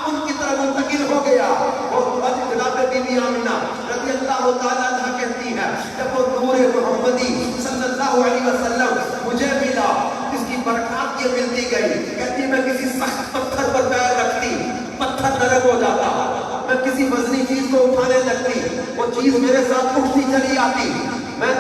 ان کی طرف منتقل ہو گیا. وہ جناب بی بی آمینہ رضی اللہ تعالیٰ عنہ کہتی ہے جب وہ نور محمدی صلی اللہ علیہ وسلم مجھے ملا, اس کی برکات یہ ملتی گئی. کہتی میں کسی سخت پتھر پر پیر رکھتی, پتھر نرم ہو جاتا. میں کسی وزنی چیز کو اٹھانے لگتی, وہ چیز میرے ساتھ اٹھتی چلی آتی. میں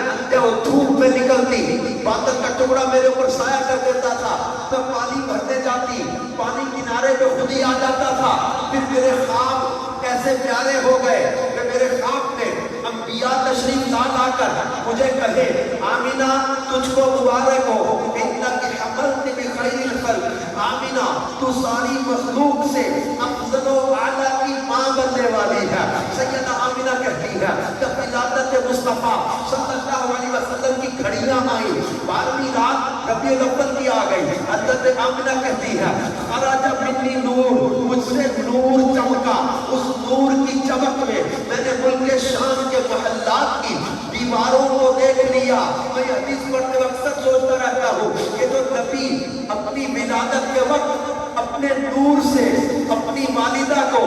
دھوپ میں نکلتی, بادل کا ٹکڑا میرے اوپر سایہ کر دیتا تھا. میں پانی بھرنے جاتی, پانی کنارے پہ خود ہی آ جاتا تھا. پھر میرے خواب کیسے پیارے ہو گئے کہ میرے خواب میں انبیاء تشریف لا کر مجھے کہے آمینہ تجھ کو مبارک ہو, انک حملت بخیر الخلق. آمینہ تو ساری مخلوق سے افضل و اعلیٰ کی ماں بننے والی ہے. سیدہ آمینہ کہتی ہے جب ولادت مصطفیٰ صلی اللہ علیہ وسلم کی گھڑیاں آئیں, 12ویں رات ربیع الاول کی آ گئی. حضرت آمینہ کہتی ہے خرج منی نور, مجھ سے نور چمکا. اس نور کی چمک میں نے ملک شام کے محلات کی دیواروں کو دیکھ لیا. میں حدیث پڑھتے وقت اکثر سوچتا رہتا ہوں کہ جو نبی اپنی ولادت کے وقت اپنے نور سے اپنی والدہ کو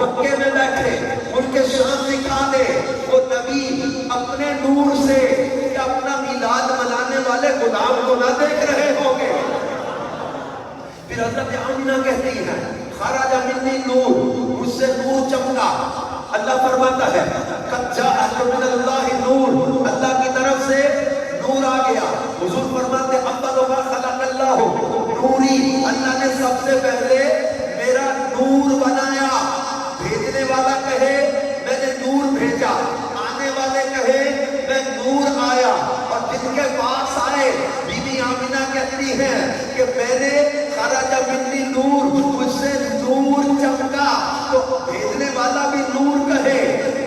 مکے میں بیٹھے ملک شام دکھا دے, وہ نبی اپنے نور سے اپنا میلاد منانے والے غلام کو نہ دیکھ رہے ہوں گے. پھر حضرت آمینہ کہتی ہے خرج منی نور, مجھ سے نور چمکا. اللہ فرماتا ہے قد جاء من اللہ نور, اللہ کی طرف سے نور آ گیا. حضور فرماتے اول ما خلق اللہ نوری, اللہ نے سب سے پہلے میرا نور بنایا. بھیجنے والا کہے میں نے نور بھیجا, آنے والے کہے میں نور آیا. اور جن کے پاس آئے بی بی آمینہ کہتی ہیں کہ میں نے خرج منی نور, مجھ سے نور چمکا. تو بھیجنے والا بھی نور کہے,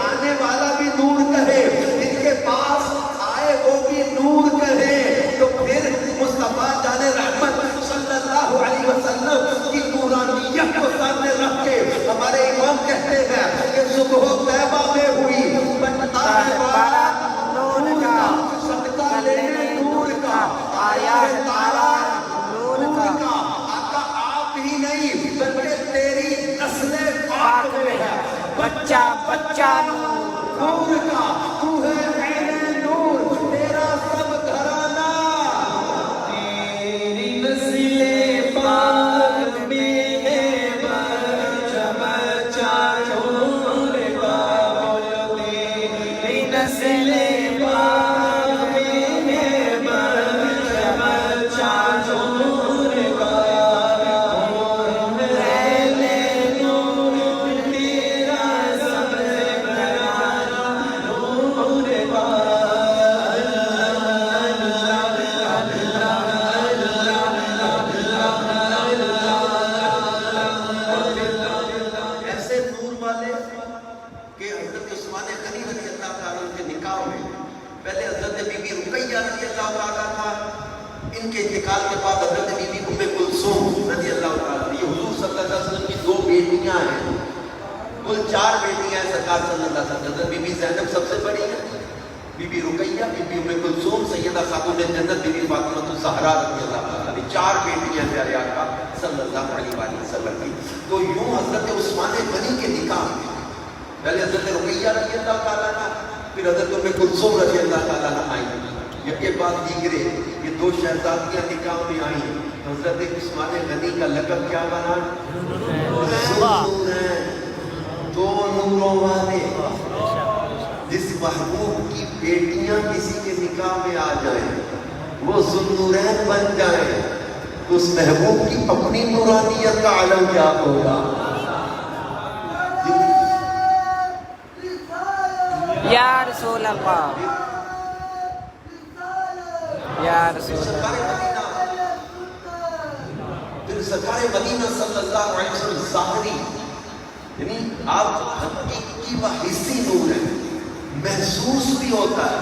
آنے والا بھی نور کہے, جن کے پاس آئے وہ بھی نور کہے, تو پھر مصطفیٰ جان رحمت صلی اللہ علیہ وسلم کی نورانیت کو سامنے رکھ کے ہمارے امام کہتے ہیں کہ صبح طیبہ میں ہوئی بنتا ہے بارہ نور کا, صدقہ لینے نور کا, آیا ہے تارا نور کا. آقا آپ ہی نہیں بلکہ تیری نسل پاک میں ہے بچہ بچہ نور کا. تو ہے عین نور, تیرا سب گھرانہ. تیری نسل پاک میں ہے بچہ بچہ نور کا. تیری نسل پاک میں ہے بچہ بچہ نور کا. ان کے انتقال کے بعد حضرت بی بی ام کلثوم رضی اللہ تعالیٰ, یہ حضور صلی اللہ علیہ وسلم کی 2 بیٹیاں ہیں, کل 4 بیٹیاں ہیں سرکار صلی اللہ علیہ وسلم. حضرت بی بی زینب سب سے بڑی ہے, بی بی رقیہ، بی بی ام کلثوم، سیدہ خاتون جنت بی بی فاطمہ الزہرا رضی اللہ عنہا، 4 بیٹیاں پیارے آقا صلی اللہ علیہ وآلہ وسلم کی. تو یوں حضرت عثمان غنی کے نکاح میں پہلے حضرت رقیہ رضی اللہ تعالیٰ عنہ، پھر حضرت ام کلثوم رضی اللہ تعالیٰ عنہ آئی. یہ بات دیگرے یہ 2 شہزادیاں نکاح میں آئیں. حضرت عثمان غنی کا لقب کیا بنا؟ ذوالنورین، 2 نوروں والے. جس محبوب کی بیٹیاں کسی کے نکاح میں آ جائیں وہ ذوالنورین بن جائیں تو اس محبوب کی اپنی نورانیت کا عالم کیا ہوگا؟ یا رسول اللہ، یا رسول اللہ. پھر سرکار مدینہ صلی اللہ علیہ وسلم ظاہری، یعنی آپ حقیقی و حسی نور ہیں، محسوس بھی ہوتا ہے.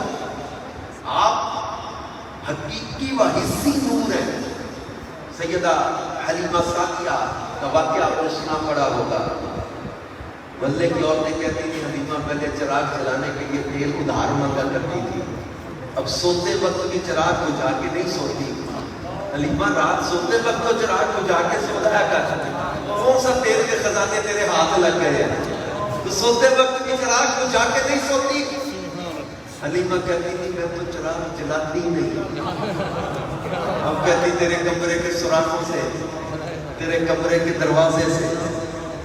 آپ حقیقی و حسی نور ہیں. سیدہ حلیمہ سعدیہ کا واقعہ آپ نے سنا پڑا ہوگا. محلے کی عورتیں کہتی تھی حلیمہ پہلے چراغ جلانے کے لیے تیل ادھار مانگا کرتی تھی، اب سوتے وقت بھی چراغ بجھا کے نہیں سوتی. حلیمہ رات سوتے وقت تو چراغ بجھا کے سویا کر، کون سا تیل کے خزانے تیرے ہاتھ لگ گئے ہیں تو سوتے وقت بھی چراغ بجھا کے نہیں سوتی. حلیمہ کہتی تھی میں تو چراغ جلاتی نہیں. اب کہتی تیرے کمرے کے سوراخوں سے، تیرے کمرے کے دروازے سے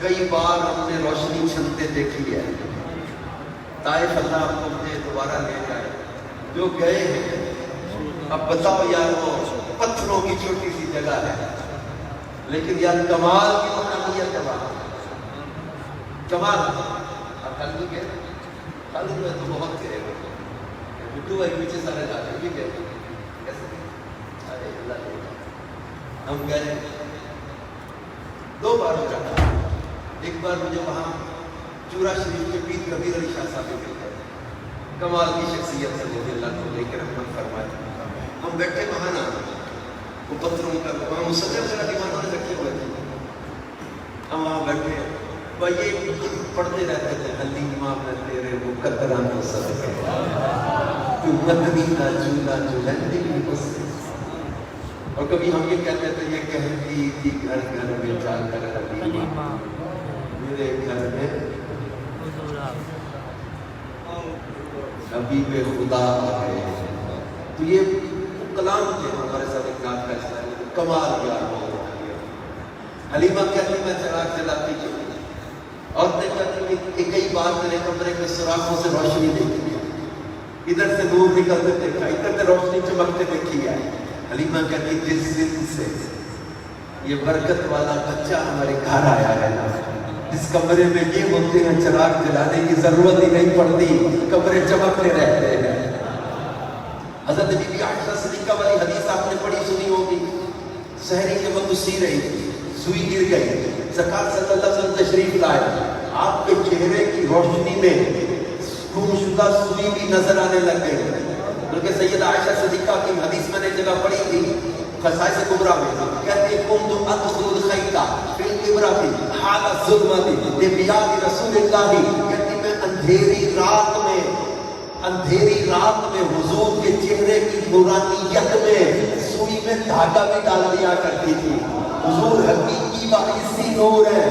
کئی بار ہم نے روشنی چھنتے دیکھی ہے. طائف اللہ آپ کو مجھے دوبارہ لے جائے، جو گئے ہیں. اب بتاؤ یار وہ پتھروں کی چھوٹی سی جگہ ہے لیکن یار کمال کی مقامیت ہے وہاں. کمال. اب کل بھی گئے، کل میں تو بہت گئے ہوئے بٹو بھائی پیچھے سارے جاتے بھی گئے. ارے اللہ ہم گئے 2 بار ہو جاتا. ایک بار مجھے وہاں چورا شریف کے پیر کبیر علی شاہ صاحب مل گئے، کمال کی شخصیت سے مجھے اللہ کو لے کے رحمت فرمائے. ہم بیٹھے وہاں نا وہ پتھروں کا وہاں مسلم ذرا دیوانوں نے رکھے ہوئے تھے. ہم وہاں بیٹھے یہ پڑھتے رہتے تھے حلیمہ میں تیرے مقدران کو صدقے تو مدنی کا چولہا جلندی کو سے. اور کبھی ہم یہ کہتے تھے یہ کہتی تھی گھر گھر میں جا کر حلیمہ میرے گھر میں حبیب خدا آئے. تو یہ کلام تھے ہمارے ساتھ ایک نعت کا حصہ ہے. کمال یار ہو حلیمہ کہتی میں چراغ جلاتی تھی. عورتیں کہتی کہ کئی بار میرے کمرے کے سوراخوں سے روشنی دیکھی ہے، ادھر سے نور نکلتے دیکھا، ادھر سے روشنی چمکتے دیکھی ہے. حلیمہ کہتی جس دن سے یہ برکت والا بچہ ہمارے گھر آیا ہے نا، جس کمرے میں یہ ہوتے ہیں چراغ جلانے کی ضرورت ہی نہیں پڑتی، کمرے چمکتے رہتے ہیں. حضرت بی بی عائشہ صدیقہ والی حدیث آپ نے پڑھی سنی ہوگی. سحری کے وقت سی رہی تھی، سوئی گر گئی، سرکار صلی اللہ علیہ وسلم تشریف لائے. آپ کے چہرے کی روشنی میں گم شدہ سوئی بھی نظر آنے لگ گئی. بلکہ سیدہ عائشہ صدیقہ کی حدیث میں نے جگہ پڑھی تھی خصائص کبریٰ میں، کہتے ہیں کنت ادخل الخیط فی الابرة حال الظلمة لبیاض رسول اللہ. کہتی میں اندھیری رات میں حضور کے چہرے کی نورانیت میں سوئی میں دھاگا بھی ڈال دیا کرتی تھی. حضور حقیقی و حسی نور ہے.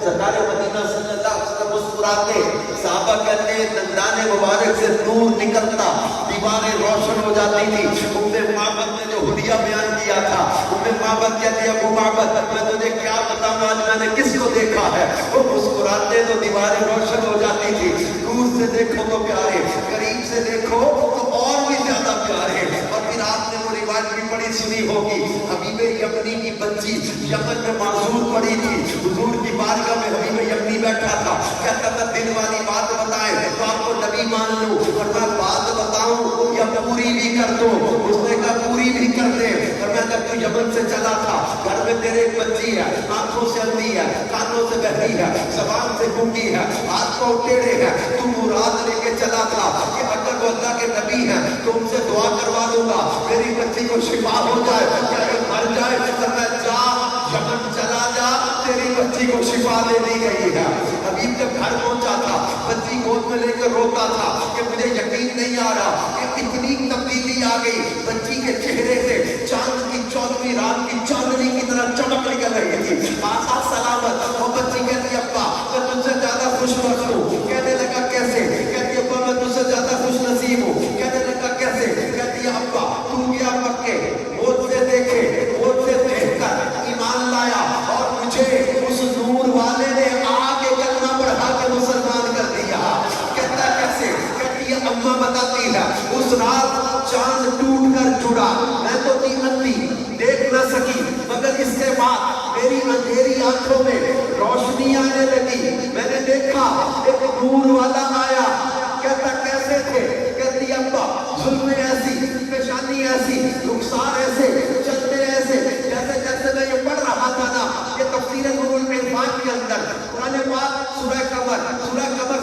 سرکار مدینہ صلی اللہ علیہ وسلم مسکراتے، صحابہ کہتے ہیں دندان مبارک سے نور نکلتا، دیواریں روشن ہو جاتی تھی. معبد نے جو حلیہ بیان کیا تھا، معبد کہتے ابو معبد میں تجھے کیا بتاؤں آج میں نے کس کو دیکھا ہے. وہ مسکراتے تو دیواریں روشن ہو جاتی تھی. دور سے دیکھو تو پیارے، قریب سے دیکھو تو اور بھی زیادہ پیارے. اور پھر آپ نے وہ روایت بھی پڑھی سنی ہوگی، حبیب یمنی کی بچی یمن میں معذور پڑی تھی. حضور کی بارگاہ میں حبیب یمنی بیٹھا تھا، کہتا تھا دل والی بات بتائیں تو آپ کو نبی مان لوں، اور میں بات بتاؤں یا پوری بھی کر دوں. اس نے کہا پوری بھی کر دے. اور میں جب تو یمن سے چلا تھا، گھر میں تیرے ایک بچی ہے، آنکھوں سے اندھی ہے، کانوں سے بہری ہے، زبان سے گونگی ہے، ہاتھ کو ٹیڑھے ہے. تو مراد لے کے چلا تھا کہ اگر وہ اللہ کے نبی ہیں تو ان سے دعا کروا دوں گا میری بچی کو شفا ہو جائے، کیا یہ مر جائے. تو میں جا یمن چلا جا، تیری بچی کو شفا دے دی گئی ہے. حبیب جب گھر پہنچا تھا، بچی گود میں لے کر روتا تھا کہ مجھے یقین نہیں آ رہا والی ہے. اس رات چاند ٹوٹ کر جڑا، میں تو تھی اندھی دیکھ نہ سکی، مگر اس کے بعد میری اندھیری آنکھوں میں روشنی آنے لگی. میں نے دیکھا ایک نور والا آیا. کہتا کیسے تھے؟ کہتی ابا ظلم ایسی، پیشانی ایسی، رخسار ایسے، چلتے ایسے. جیسے جیسے میں یہ پڑھ رہا تھا نا، یہ تفسیر نور العرفان کے اندر قرآن پاک سورہ قمر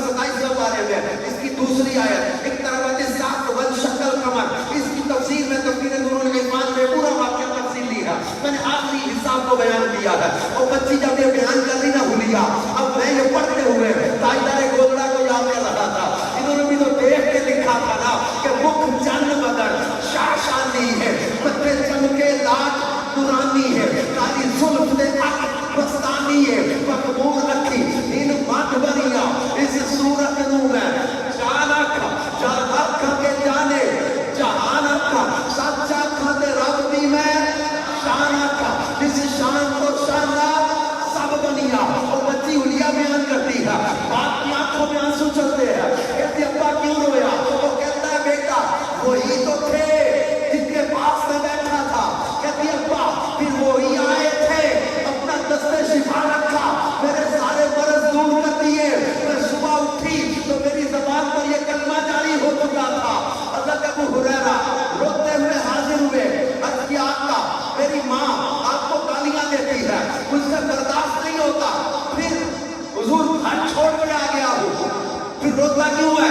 27 بارے میں اس کی دوسری آیت اقتربت الساعۃ وانشق القمر، اس کی تفسیر میں تفسیر نور العرفان میں پورا واقعہ تفصیل لی ہے. میں نے آخری حساب کو بیان کیا ہے. اور بچی جب یہ بیان کر رہی نہ بھولیا، اب میں یہ پڑھتے ہوئے تاجدار گولڑا کو یاد کر رہا تھا. انہوں نے بھی تو دیکھ کے لکھا تھا نا کہ مکھ چند بدن شاشانی ہے، متھے چمکے لاٹ نورانی ہے، کالی زلف دے اک بستانی ہے، مقبول رکھی ان ماتھ بنیا اس صورت نو میں جان اکھا کے جانے جہان اکھا سچا اکھا دے رب دی میں شان اکھا جس شان کو شانہ سب بنیا. اور بچی حلیہ بیان کرتی ہے، باپ کی آنکھوں میں آنسو چلتے ہیں. کہتی ابا کیوں رویا؟ وہ کہتا ہے بیٹا وہی تو تھے جن کے پاس میں بیٹھا تھا. کہتی ابا پھر وہی آئے تھے، اپنا دستے شفا رکھا، میرے سارے مرض دور کر دیے. میں صبح اٹھی تو میری زبان پر یہ کلمہ جاری ہو چکا تھا. حضرت ابو ہریرہ روتے ہوئے حاضر ہوئے. عرض کیا آقا میری ماں آپ کو گالیاں دیتی ہے، مجھ سے برداشت نہیں ہوتا، پھر حضور گھر چھوڑ کے آ گیا ہوں، پھر روتا کیوں ہے؟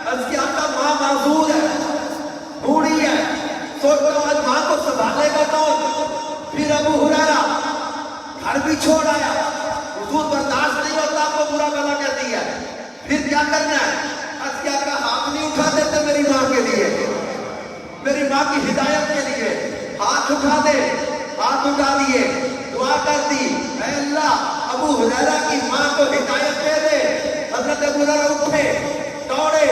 عرض کیا آقا ماں معذور ہے، بوڑھی ہے، سوچتا ہوں آج ماں کو سنبھالے گا کون؟ پھر ابو ہریرہ گھر بھی چھوڑ آیا. حضور برداشت نہیں ہوتا، آپ کو برا بھلا کہتی ہے، پھر کیا کرنا ہے؟ عرض کیا آقا ہاتھ نہیں اٹھا دیتے میری ماں کے لیے، میری ماں کی ہدایت کے لیے ہاتھ اٹھا دے. ہاتھ اٹھا دیے، دعا کر دی، اے اللہ ابو ہریرہ کی ماں کو ہدایت دے دے. حضرت ابو ہریرہ اٹھے، دوڑے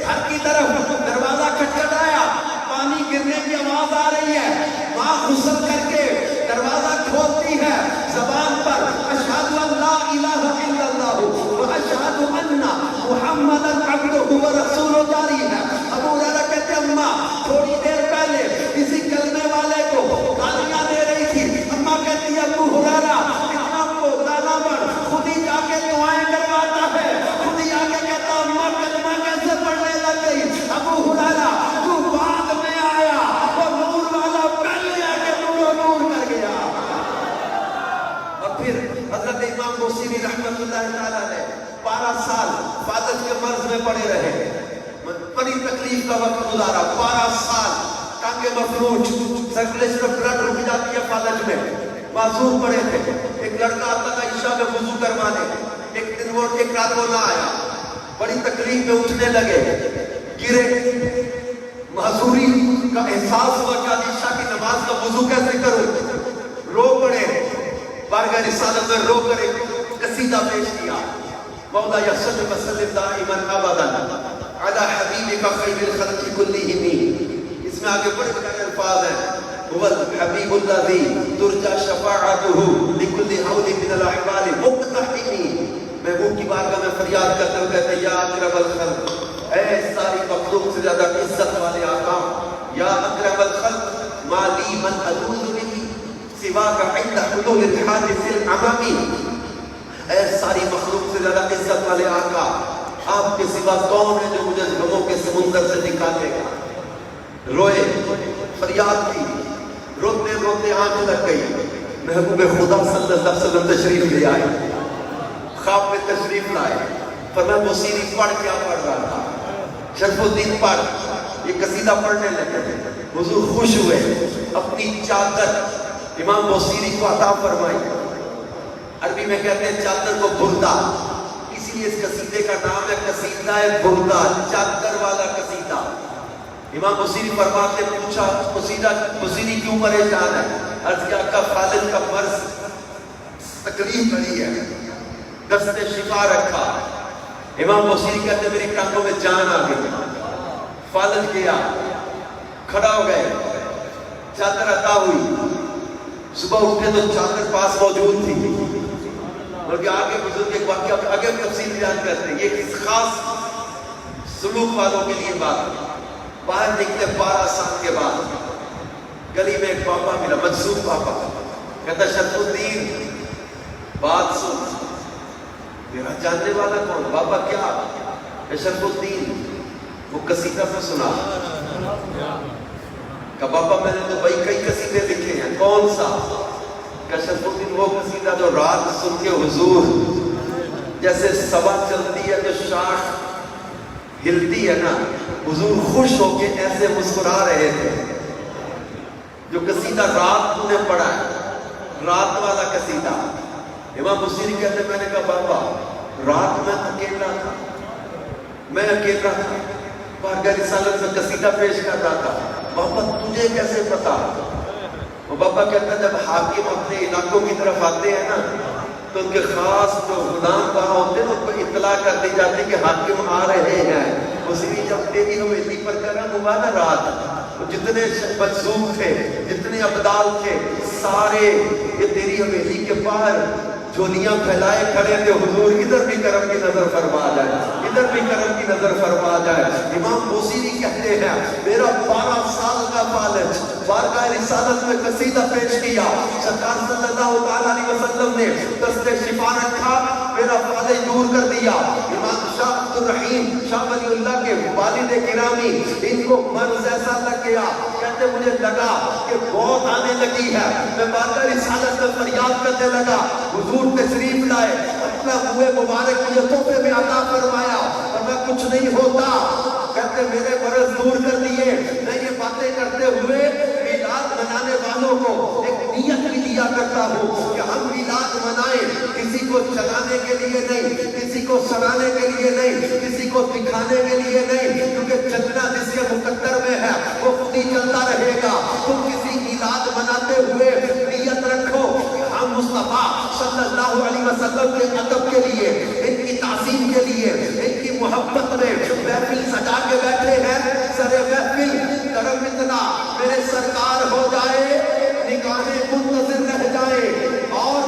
گھر کی طرف، دروازہ کھٹکھٹایا، پانی گرنے کی آواز آ رہی ہے. ماں غسل کر کے دروازہ کھولتی ہے، زبان پر اشہد ان لا الہ الا اللہ واشہد ان محمدا عبدہ ورسولہ جاری ہے. ابو ہریرہ کہتے اماں تھوڑی دیر پہلے کسی کلمے والے کو گالیاں دے رہی تھی. اماں کہتی ہے ابو ہریرہ اتنا کو زیادہ بڑھ خود ہی جا کے دعائیں کرواتا ہے، خود ہی آ کے کہتا اماں کلمہ کیسے پڑھنے لگ گئی؟ ابو ہریرہ تو بعد میں آیا، وہ نور والا پہلے آ کے نور کر گیا. اور پھر حضرت امام بوصیری رحمت اللہ تعالیٰ نے 12 سال فالج کے مرض میں پڑے رہے، بڑی تکلیف کا وقت گزارا. 12 سال ٹانگے مفلوج، سرکولیشن آف بلڈ رک جاتی ہے فالج میں، معذور پڑے تھے. ایک لڑکا آتا تھا عشاء میں وضو کروانے، ایک رات وہ نہ آیا، بڑی تکلیف میں اٹھنے لگے، گرے، معذوری کا احساس ہوا کہ عشاء کی نماز کا وضو کیسے کروں، رو پڑے. بارگاہ رسالت میں رو کر ایک قصیدہ پیش کیا، مولا صلی وسلم دائما ابدا علی حبیبک خیر الخلق کلہم. اس میں آگے بڑے بڑے الفاظ ہیں، هو الحبیب الذی ترجى شفاعته لكل حول من الاحوال مقتحم. محبوب کی بارگاہ میں فریاد کرتے ہوئے کہتے ہیں یا اکرم الخلق، اے ساری مخلوق سے زیادہ عزت والے آقا، یا اکرم الخلق ما لی من ادعو به سواک عند حلول الحادث العممی. اے ساری مخلوق سے زیادہ عزت والے آقا، آپ کے سوا کون ہے جو مجھے غموں کے سمندر سے نکالے گا؟ روئے، فریاد کی، روتے روتے آنکھ لگ گئی. محبوب خدا صلی اللہ علیہ وسلم تشریف لے آئے، خواب میں تشریف لائے. فرمایا بوصیری پڑھ کیا پڑھ رہا تھا؟ شرف الدین پڑھ، یہ قصیدہ پڑھنے لگے. حضور خوش ہوئے، اپنی چادر امام بوصیری کو عطا فرمائی. عربی میں کہتے ہیں چادر کو بردہ، اسی لیے اس قصیدے کا نام ہے قصیدہ بردہ، چادر والا قصیدہ. امام بوصیری فرماتے ہیں، پوچھا بوصیری کیوں پریشان ہے؟ عرض کیا کہ خالد کا مرض تکلیف بڑی ہے، دست شفا رکھا. امام بوصیری کہتے ہیں میری ٹانگوں میں جان آ گئی. فالج کیا، کھڑا ہو گئے، چادر عطا ہوئی. صبح اٹھے تو چادر پاس موجود تھی. بلکہ آگے بزرگ ایک واقعہ آگے تفصیل بیان کرتے ہیں، یہ خاص سلوک والوں کے لیے بات ہے. باہر نکلے 12 سال کے بعد گلی میں ایک پاپا ملا، منصور پاپا، کہتا شرف الدین بات سن، میرا جاننے والا کون؟ بابا کیا؟ شرف الدین وہ قصیدہ میں سنا، کہ بابا میں نے تو بھائی کئی قصیدے لکھے ہیں، کون سا؟ کہ شرف الدین وہ قصیدہ جو رات سن کے حضور جیسے صبا چلتی ہے تو شاخ ہلتی ہے نا، حضور خوش ہو کے ایسے مسکرا رہے تھے، جو قصیدہ رات تو نے پڑھا ہے، رات والا قصیدہ۔ امام بصیری کہتے میں نے کہا بابا رات میں اکیلا تھا، میں اکیلا تھا، بارگاہ رسالت میں قصیدہ پیش کر رہا تھا، بابا تجھے کیسے پتا؟ وہ بابا کہتا جب حاکم اپنے علاقوں کی طرف آتے ہیں نا تو ان کے خاص جو غلام وہاں ہوتے ہیں ان کو اطلاع کر دی جاتی کہ حاکم آ رہے ہیں۔ اس لیے جب تیری حویلی پر کرم ہوا نا رات، جتنے مجذوب تھے، جتنے ابدال تھے، سارے یہ تیری حویلی کے باہر جھولیاں پھیلائے کھڑے تھے، حضور ادھر بھی کرم کی نظر فرما جائے، ادھر بھی کرم کی نظر فرما جائے۔ امام بوصیری کہتے ہیں میرا 12 سال کا بالغ بارگاہ رسالت میں قصیدہ پیش کیا، سرکار صلی اللہ علیہ وسلم نے دست شفا رکھا، میرا فالج دور کر دیا۔ امام شاہ عبد الرحیم شاہ ولی اللہ کے والد گرامی، ان کو مرض ایسا لگ گیا، کہتے مجھے لگا کہ موت آنے لگی ہے، میں بارگاہ رسالت میں فریاد کرنے لگا، حضور تشریف لائے، اپنا منہ مبارک مجھے تحفے میں عطا فرمایا، ورنہ کچھ نہیں ہوتا۔ کہتے میرے مرض دور کر دیے۔ میں یہ باتیں کرتے ہوئے میلاد منانے والوں کو ایک نیت بھی دیا کرتا ہوں کہ ہم میلاد منائیں، کسی کو چلانے کے لیے نہیں، کسی کو سرانے کے لیے نہیں، کسی کو دکھانے کے لیے نہیں، کیونکہ چلنا جس کے مقدر میں ہے وہ خود ہی چلتا رہے گا۔ تم کسی میلاد مناتے ہوئے نیت رکھو کہ ہم مصطفیٰ صلی اللہ علیہ وسلم کے ادب کے لیے، ان کی تعظیم کے لیے، ان کی محبت میں محفل سجا کے بیٹھے ہیں۔ سر محفل کرم اتنا میرے سرکار ہو جائے، نگاہیں منتظر رہ جائے اور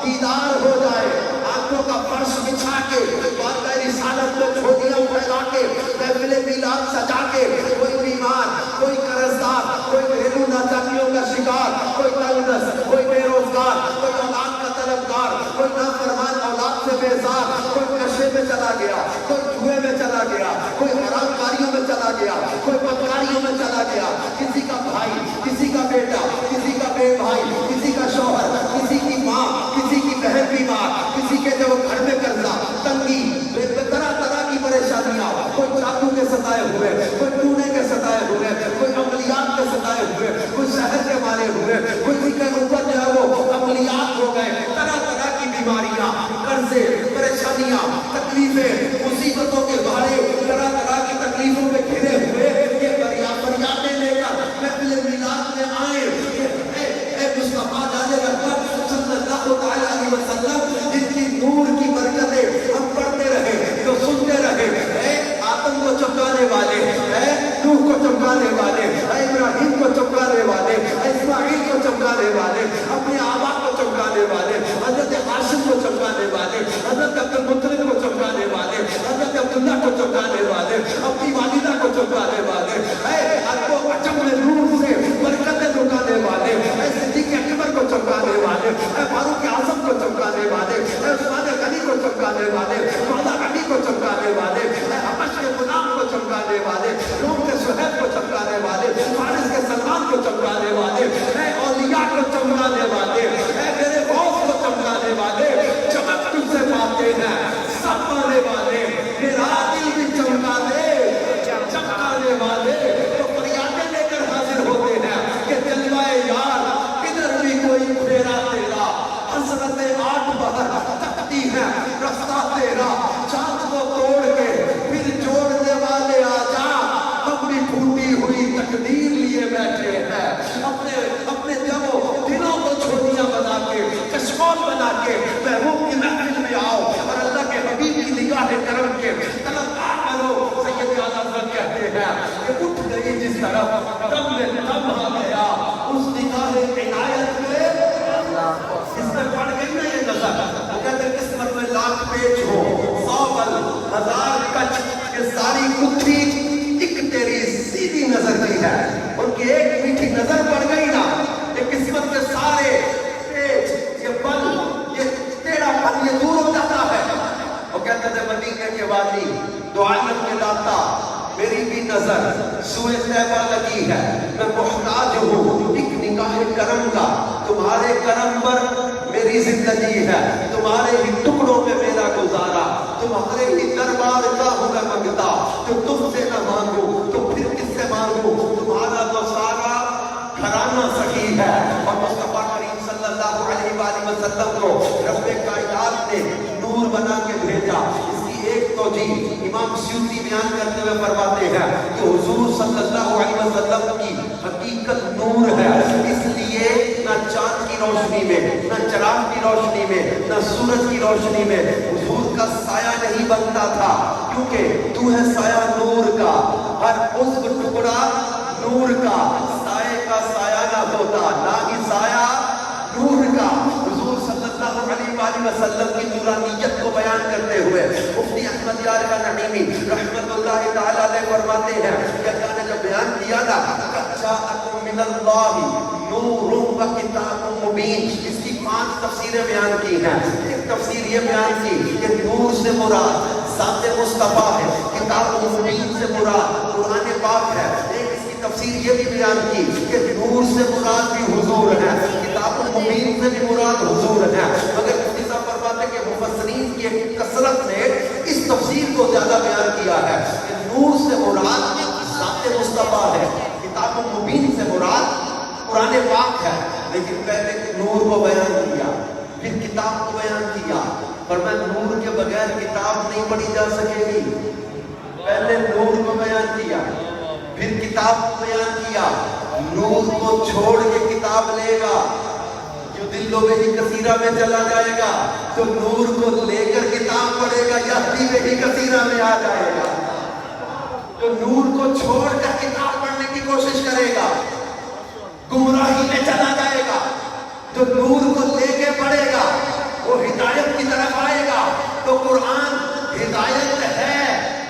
دیدار ہو جائے، آنکھوں کا فرش بچھا کے بارگاہ رسالت میں جھولیاں پھیلا کے محفل میلاد سجا کے، کوئی بیمار، کوئی قرضدار، کوئی گھریلو ناچاکیوں کا شکار، کوئی تنگدست، کوئی بے روزگار، کوئی اولاد کا طلبگار، کوئی نافرمان اولاد سے بیزار، کوئی نشے میں چلا گیا، کوئی جوئے میں چلا گیا، کوئی حرام کاریوں میں چلا گیا، کوئی بدکاریوں میں چلا گیا، کسی کا بھائی، کسی کا بیٹا، کسی کا بے بھائی، کسی کا شوہر، کسی کی ماں، کسی کی بہن بیمار، کسی کے جو گھر میں قرضہ، تنگی، طرح طرح کی پریشانیاں، کوئی چاقو کے ستائے ہوئے، کوئی ٹونے کے ستائے ہوئے، کوئی عملیات کے ستائے ہوئے، کوئی شہر کے مارے ہوئے، کوئی کے اوپر جو ہے وہ عملیات ہو گئے، طرح طرح کی بیماریاں، قرضے، پریشانیاں، تکلیفیں، مصیبتوں کے بارے، طرح طرح کی تکلیفوں میں گھرے ہوئے یہ فریادیں لے کر محفل میلاد میں آئے۔ اے مصطفیٰ جان رحمت صلی اللہ علیہ وسلم، جن کی نور کی برکتیں ہم پڑھتے رہے، جو سنتے رہے، اے آدم کو چمکانے والے، اے نوح کو چمکانے والے، اے ابراہیم کو چمکانے والے، اے اسماعیل کو چمکانے والے، اپنے آبا کو چمکانے والے، حضرت ہاشم کو چمکانے والے، حضرت عبد المطلب کو چمکانے والے، حضرت عبداللہ کو چمکانے والے، اپنی والدہ کو چمکانے والے، اے حق و عجم میں نور سے برکتیں چمکانے والے، اے صدیق اکبر کو چمکانے والے، اے فاروق اعظم کو چمکانے والے، اے عثمان غنی کو چمکانے والے، مولا علی کو چمکانے والے، اے حبش کے غلام کو چمکانے والے، روم کے صہیب کو چمکانے والے، فارس کے سلمان کو چمکانے والے، اے اولیاء کو چمکانے والے، اے میرے غوث کو چمکانے والے، چمک تجھ سے پاتے ہیں سب پانے والے، میرا دل بھی چمکا دے چمکانے والے، تو فریادیں لے کر حاضر ہوتے ہیں کہ جلوائے یار ادھر بھی کوئی پھیرا تیرا، حسرت 8 بہر تکتی ہے رفتہ تیرا، چاند کو توڑ کے پھر جوڑنے والے آ جا، ہم بھی پھوٹی ہوئی تقدیر لیے بیٹھے ہیں، اپنے دلوں کو چھوٹیاں بنا کے، کشمول بنا کے محبوب کی محفل میں آؤ اور اللہ کے حبیب کی نگاہ کرم کے طلبگار بنو۔ سید اعلیٰ حضرت کہتے ہیں کہ اٹھ گئی جس طرف دم میں دم آ گیا، اس نگاہ عنایت میں اس میں پڑ گئی نا یہ نظر، وہ کہتے ہیں قسمت میں لاکھ پیچ ہو، 100 بل 1000 کچ، یہ ساری کتھی ایک تیری سیدھی نظر سوئے طیبہ لگی ہے، میں محتاج ہوں ایک نگاہ کرم کا، تمہارے کرم پر میری زندگی ہے، تمہارے ہی ٹکڑوں میں میرا گزارا، تمہارے ہی دربار کا ہوں میں مانگتا، جو تم سے نہ مانگوں تو پھر کس سے مانگوں، تمہارا تو سارا گھرانہ صحیح ہے۔ اور مصطفیٰ کریم صلی اللہ علیہ وآلہ وسلم کو رب کائنات نے نور بنا کے بھیجا۔ اس کی ایک توجیہ امام سیوطی بیان کرتے ہوئے فرماتے ہیں کہ حضور صلی اللہ علیہ وسلم کی حقیقت نور ہے، اس لیے نہ چاند کی روشنی میں، نہ چراغ کی روشنی میں، نہ سورج کی روشنی میں حضور کا سایہ نہیں بنتا تھا، کیونکہ تو ہے سایہ نور کا، ہر عضو ٹکڑا نور کا، سائے کا سایہ نہ ہوتا، نہ ہی سایہ نور کا۔ حضور صلی اللہ علیہ وآلہ وسلم کی نورانیت کو بیان کرتے ہوئے مفتی احمد یار کا نعیمی رحمت اللہ تعالی علیہ فرماتے ہیں کہ اللہ نے جب بیان کیا تھا جاءکم من اللہ نور و کتاب مبین، اس کی 5 تفسیریں بیان کی ہیں۔ ایک تفسیر یہ بیان کی کہ نور سے مراد ذات مصطفیٰ ہے، کتاب مبین سے مراد قرآن پاک ہے۔ ایک اس کی تفسیر یہ بھی بیان کی کہ نور سے مراد بھی حضور ہے، کتاب مبین سے بھی مراد حضور ہے، مگر مفتی صاحب فرماتے کہ مفسرین کی ایک کثرت نے اس تفسیر کو زیادہ بیان کیا ہے کہ نور سے مراد ذات مصطفیٰ ہے، کتاب مبین سے مراد قرآن پاک ہے۔ لیکن پہلے نور کو بیان کیا، پھر کتاب کو بیان کیا، پر میں نور کے بغیر کتاب نہیں پڑھی جا سکے گی۔ پہلے نور کو بیان کیا، پھر کتاب کو بیان کیا۔ نور کو چھوڑ کے کتاب لے گا جو دل و بہی کثیرہ میں چلا جائے گا، تو نور کو لے کر کتاب پڑھے گا یا دل بہی کثیرہ میں آ جائے گا۔ تو نور کو چھوڑ کر کتاب پڑھنے کی کوشش کرے گا، گمراہی میں چلا جائے گا۔ جو نور کو لے کے پڑھے گا وہ ہدایت کی طرف آئے گا۔ تو قرآن ہدایت ہے،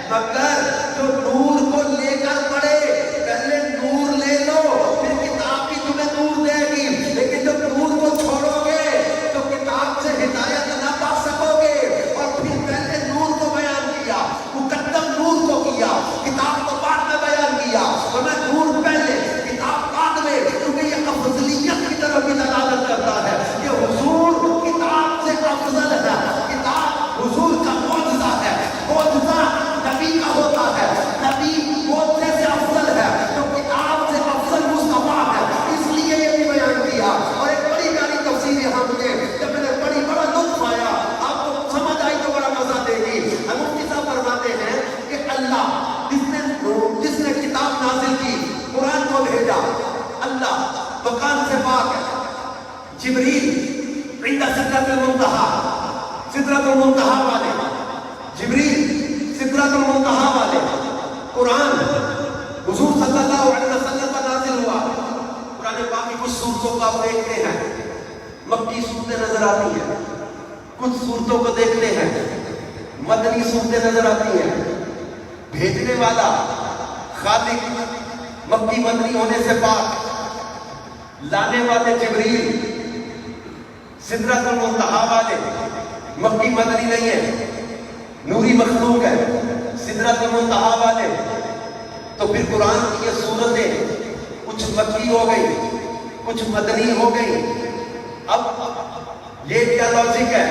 مگر جو نور کو لے کر پڑھے، پہلے نور لے لو پھر کتاب بھی تمہیں نور دے گی، لیکن جب نور کو چھوڑو گے تو کتاب سے ہدایت نہ پا سکو گے۔ اور پھر پہلے نور کو بیان کیا، مقدم نور کو کیا، کتاب کو بعد میں بیان کیا، ورنہ نور پہلے کتاب بعد میں، کیونکہ یہ افضلیت کی طرف بھی دلالت کرتا ہے کہ حضور کتاب سے افضل ہے، کتاب حضور کا معجزہ ہے، معجزہ نبی کا ہوتا ہے، نبی معجزے سے افضل ہے، تو کتاب سے افضل مصطفیٰ ہے، اس لیے یہ بھی بیان کیا۔ اور ایک بڑی پیاری تفسیر یہاں مجھے جب میں نے پڑھی بڑا لطف آیا، آپ کو سمجھ آئی تو بڑا مزہ دے گی۔ مفتی صاحب فرماتے ہیں کہ اللہ جس نے کتاب نازل کی، قرآن کو بھیجا، اللہ مکان سے پاک ہے، جبریل عند سدرۃ المنتہا، سدرۃ المنتہا والے، جبریل سدرۃ المنتہا والے، قرآن حضور صلی اللہ علیہ وسلم پر نازل ہوا۔ قرآن پاک کی کچھ صورتوں کو آپ دیکھتے ہیں، مکی صورتیں نظر آتی ہیں، کچھ صورتوں کو دیکھتے ہیں مدنی صورتیں نظر آتی ہیں۔ بھیجنے والا خالق مکی مدنی ہونے سے پاک، لانے والے جبریل سدرۃ المنتہا والے، مکی مدنی نہیں ہے، نوری مخلوق ہے، سدرۃ المنتہا والے۔ تو پھر قرآن کی یہ صورتیں کچھ مکی ہو گئی، کچھ مدنی ہو گئی۔ اب یہ کیا لاجک ہے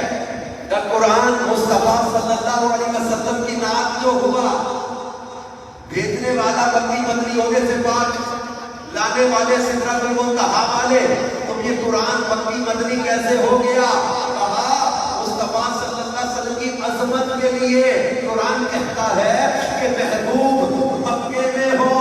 کہ قرآن مصطفیٰ صلی اللہ علیہ وسلم کی نعت جو ہوا، بھیجنے والا مکی مدنی ہونے سے پاک، لانے والے سدرۃ المنتہا والے، تو یہ قرآن مکی مدنی کیسے ہو گیا؟ کہا مصطفیٰ صلی اللہ علیہ وسلم کی عظمت کے لیے قرآن کہتا ہے کہ محبوب مکے میں ہو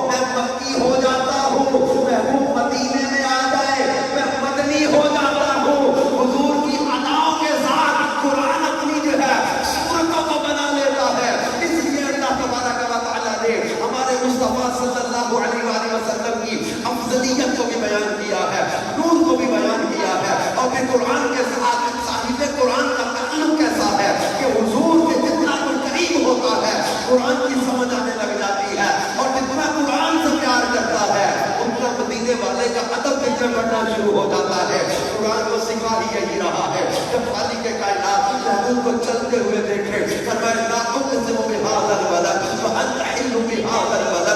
میں مکی ہو جاتا ہوں، محبوب مدینے میں آ جائے میں مدنی ہو جاتا ہوں۔ حضور کی اداؤں کے ساتھ قرآن اپنی جو ہے صورتوں کو بنا لیتا ہے۔ اس لیے اللہ تبارک و تعالیٰ نے ہمارے مصطفیٰ صلی اللہ علیہ وآلہ وسلم کی افضلیت کو بھی بیان کیا ہے، نور کو بھی بیان کیا ہے، اور پھر قرآن کے ساتھ صاحب قرآن کا تعلق کیسا ہے کہ حضور کے جتنا کوئی قریب ہوتا ہے قرآن کی سمجھ آنے لگ جاتی ہے، اور جتنا قرآن سے پیار کرتا ہے اتنا مدینے والے کا ادب دل میں بڑھنا شروع ہو جاتا ہے۔ قرآن کو سکھا ہی یہی رہا ہے، جب خالق کے کائنات محبوب کو چلتے ہوئے دیکھے فرمایا لا تقسم بهذا البلد وانت حل بهذا البلد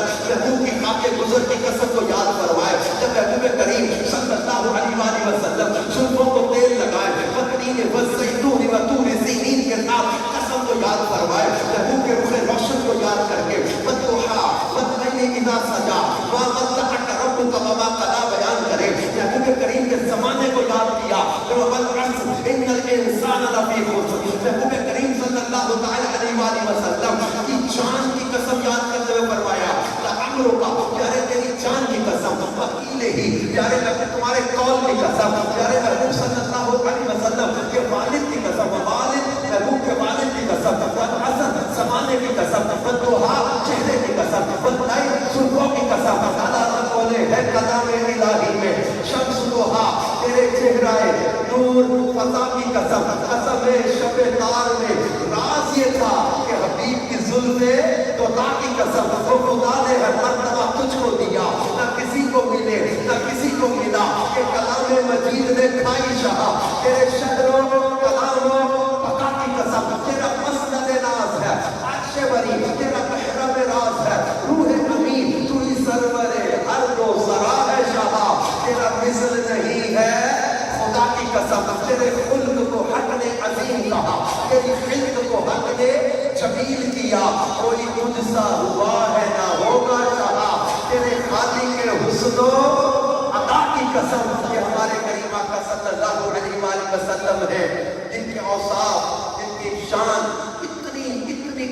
کے گزر کی قسم کو یاد فرمائے جب محبوب کریم صلی اللہ علیہ وآلہ وسلم زلفوں کو تیل لگائے والتین والزیتون وطور سینین کے ساتھ قسم کو یاد فرمائے محبوب کے رخ روشن کو یاد کر کے والضحیٰ واللیل اذا سجا ما ودعک ربک وما قلی بیان کرے محبوب کریم کے زمانے کو یاد کیا والعصر ان الانسان لفی خسر محبوب کریم صلی اللہ علیہ وآلہ وسلم کی جان کی قسم یاد کرتے ہوئے فرمایا لعمرک پیارے تیری جان کی قسم وکیلہ ہی پیارے تمہارے قول کی قسم پیارے محبوب صلی اللہ علیہ وسلم کے والد کی قسم والد محبوب کے والد کی قسم والعصر زمانے کی قسم والضحیٰ چہرے کی قسم واللیل صبح کی قسم تعالیٰ بولے ہے کلام الہی میں شمس ضحیٰ تیرے چہرائے نور فضا کی قسم قسم شب تار میں راز یہ تھا کہ حبیب کی زلفیں توتا کی قسم وہ خدا نے ہر مرتبہ تجھ کو دیا نہ کسی کو ملے نہ کسی کو ملا کہ کلام مجید نے کھائی شاہ تیرے شہروں کلاموں پتا کی قسم تیرا مسند ناز ہے عرش بری تیرا محرم راز ہے روح امین تو ہی سرور ہر دو سرا ہے شاہ تیرا مثل نہیں ہے خدا کی قسم تیرے خلق کو حق نے عظیم کہا تیری خلق کو حق نے جمیل کیا کوئی تجھ سا ہوا ہے نہ ہوگا چاہا تیرے خالق کے حسن و عطا کی قسم یہ ہمارے کریم آقا صلی اللہ علیہ وآلہ وسلم ہے جن کے اوصاف جن کی شان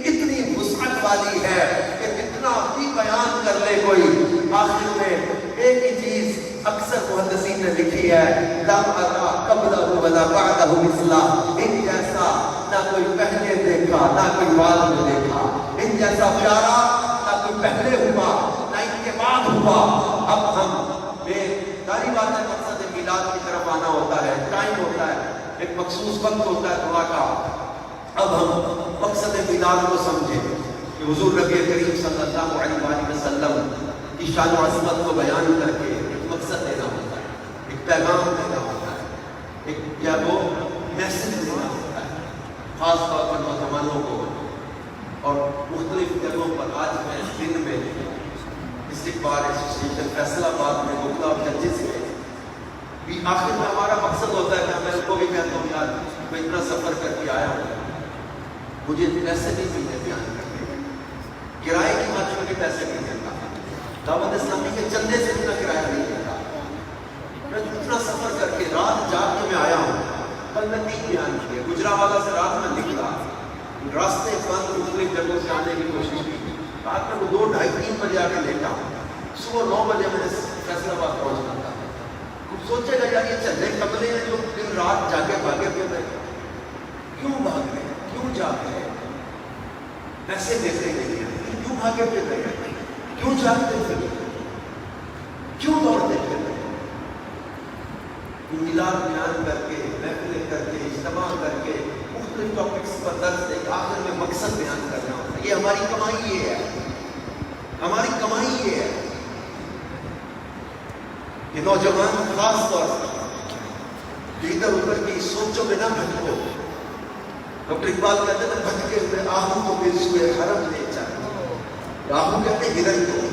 اتنی وسعت والی ہے کہ اتنا بھی بیان کر لے کوئی آخر میں ایک ہی چیز اکثر محدثین نے لکھی ہے لم ارا قبلہ ولا بعدہ مثلا ان جیسا نہ کوئی پہلے دیکھا نہ کوئی بعد میں دیکھا ان جیسا پیارا نہ کوئی پہلے ہوا نہ ان کے بعد ہوا اب ہم داری بات ہے مقصد میلاد کی طرف آنا ہوتا ہے ٹائم ہوتا ہے ایک مخصوص وقت ہوتا ہے دعا کا اب ہم مقصد میلاد کو سمجھیں کہ حضور نبی کریم صلی اللہ علیہ وآلہ وسلم کی شان و عظمت کو بیان کر کے ایک مقصد دینا ہوتا ہے ایک پیغام دینا ہوتا ہے ایک کیا وہ میسج دینا ہوتا ہے خاص طور پر نوجوانوں کو اور مختلف جگہوں پر آج میں دن میں استقبال ایسوسیشن فیصل آباد میں گپتا اور ججز ہے بھی آخر میں ہمارا مقصد ہوتا ہے کہ میں ان کو بھی کہتا ہوں یار میں اتنا سفر کر کے آیا ہوں مجھے پیسے نہیں ملتے بیان کرنے کرائے کی بات میں بھی پیسے نہیں دیتا دعوت اسلامی کے چندے سے اتنا کرایہ نہیں دیتا میں اتنا سفر کر کے رات جاگ کے میں آیا ہوں کل میں 3 بیان کیے گجرانوالہ سے رات میں نکلا راستے بند مختلف جگہوں سے آنے کی کوشش کی رات میں 2 ڈھائی 3 بجے آ کے لیٹا صبح 9 بجے میں نے فیصل آباد پہنچنا تھا کچھ سوچے گا یار یہ چلے قبلے ہیں جو دن رات جاگے بھاگے پھر رہے کیوں بھاگ رہے کیوں جاتے ہیں پیسے دیتے نہیں ہیں کیوں بھاگے پھر رہے ہیں کیوں جاتے پھر کیوں دوڑتے پھر رہے میلاد بیان کر کے محفلیں کر کے اجتماع کر کے مختلف ٹاپکس پر درس دے کے آخر میں مقصد بیان کرنا ہوتا ہے یہ ہماری کمائی یہ ہے ہماری کمائی یہ ہے کہ نوجوان خاص طور پر ادھر ادھر کی سوچوں میں نہ بھٹکو ڈاکٹر اقبال کہتے ہیں بھٹکے ہوئے آہوں کو پھر سوئے حرم لے چل آہوں کہتے ہیں ہرن کو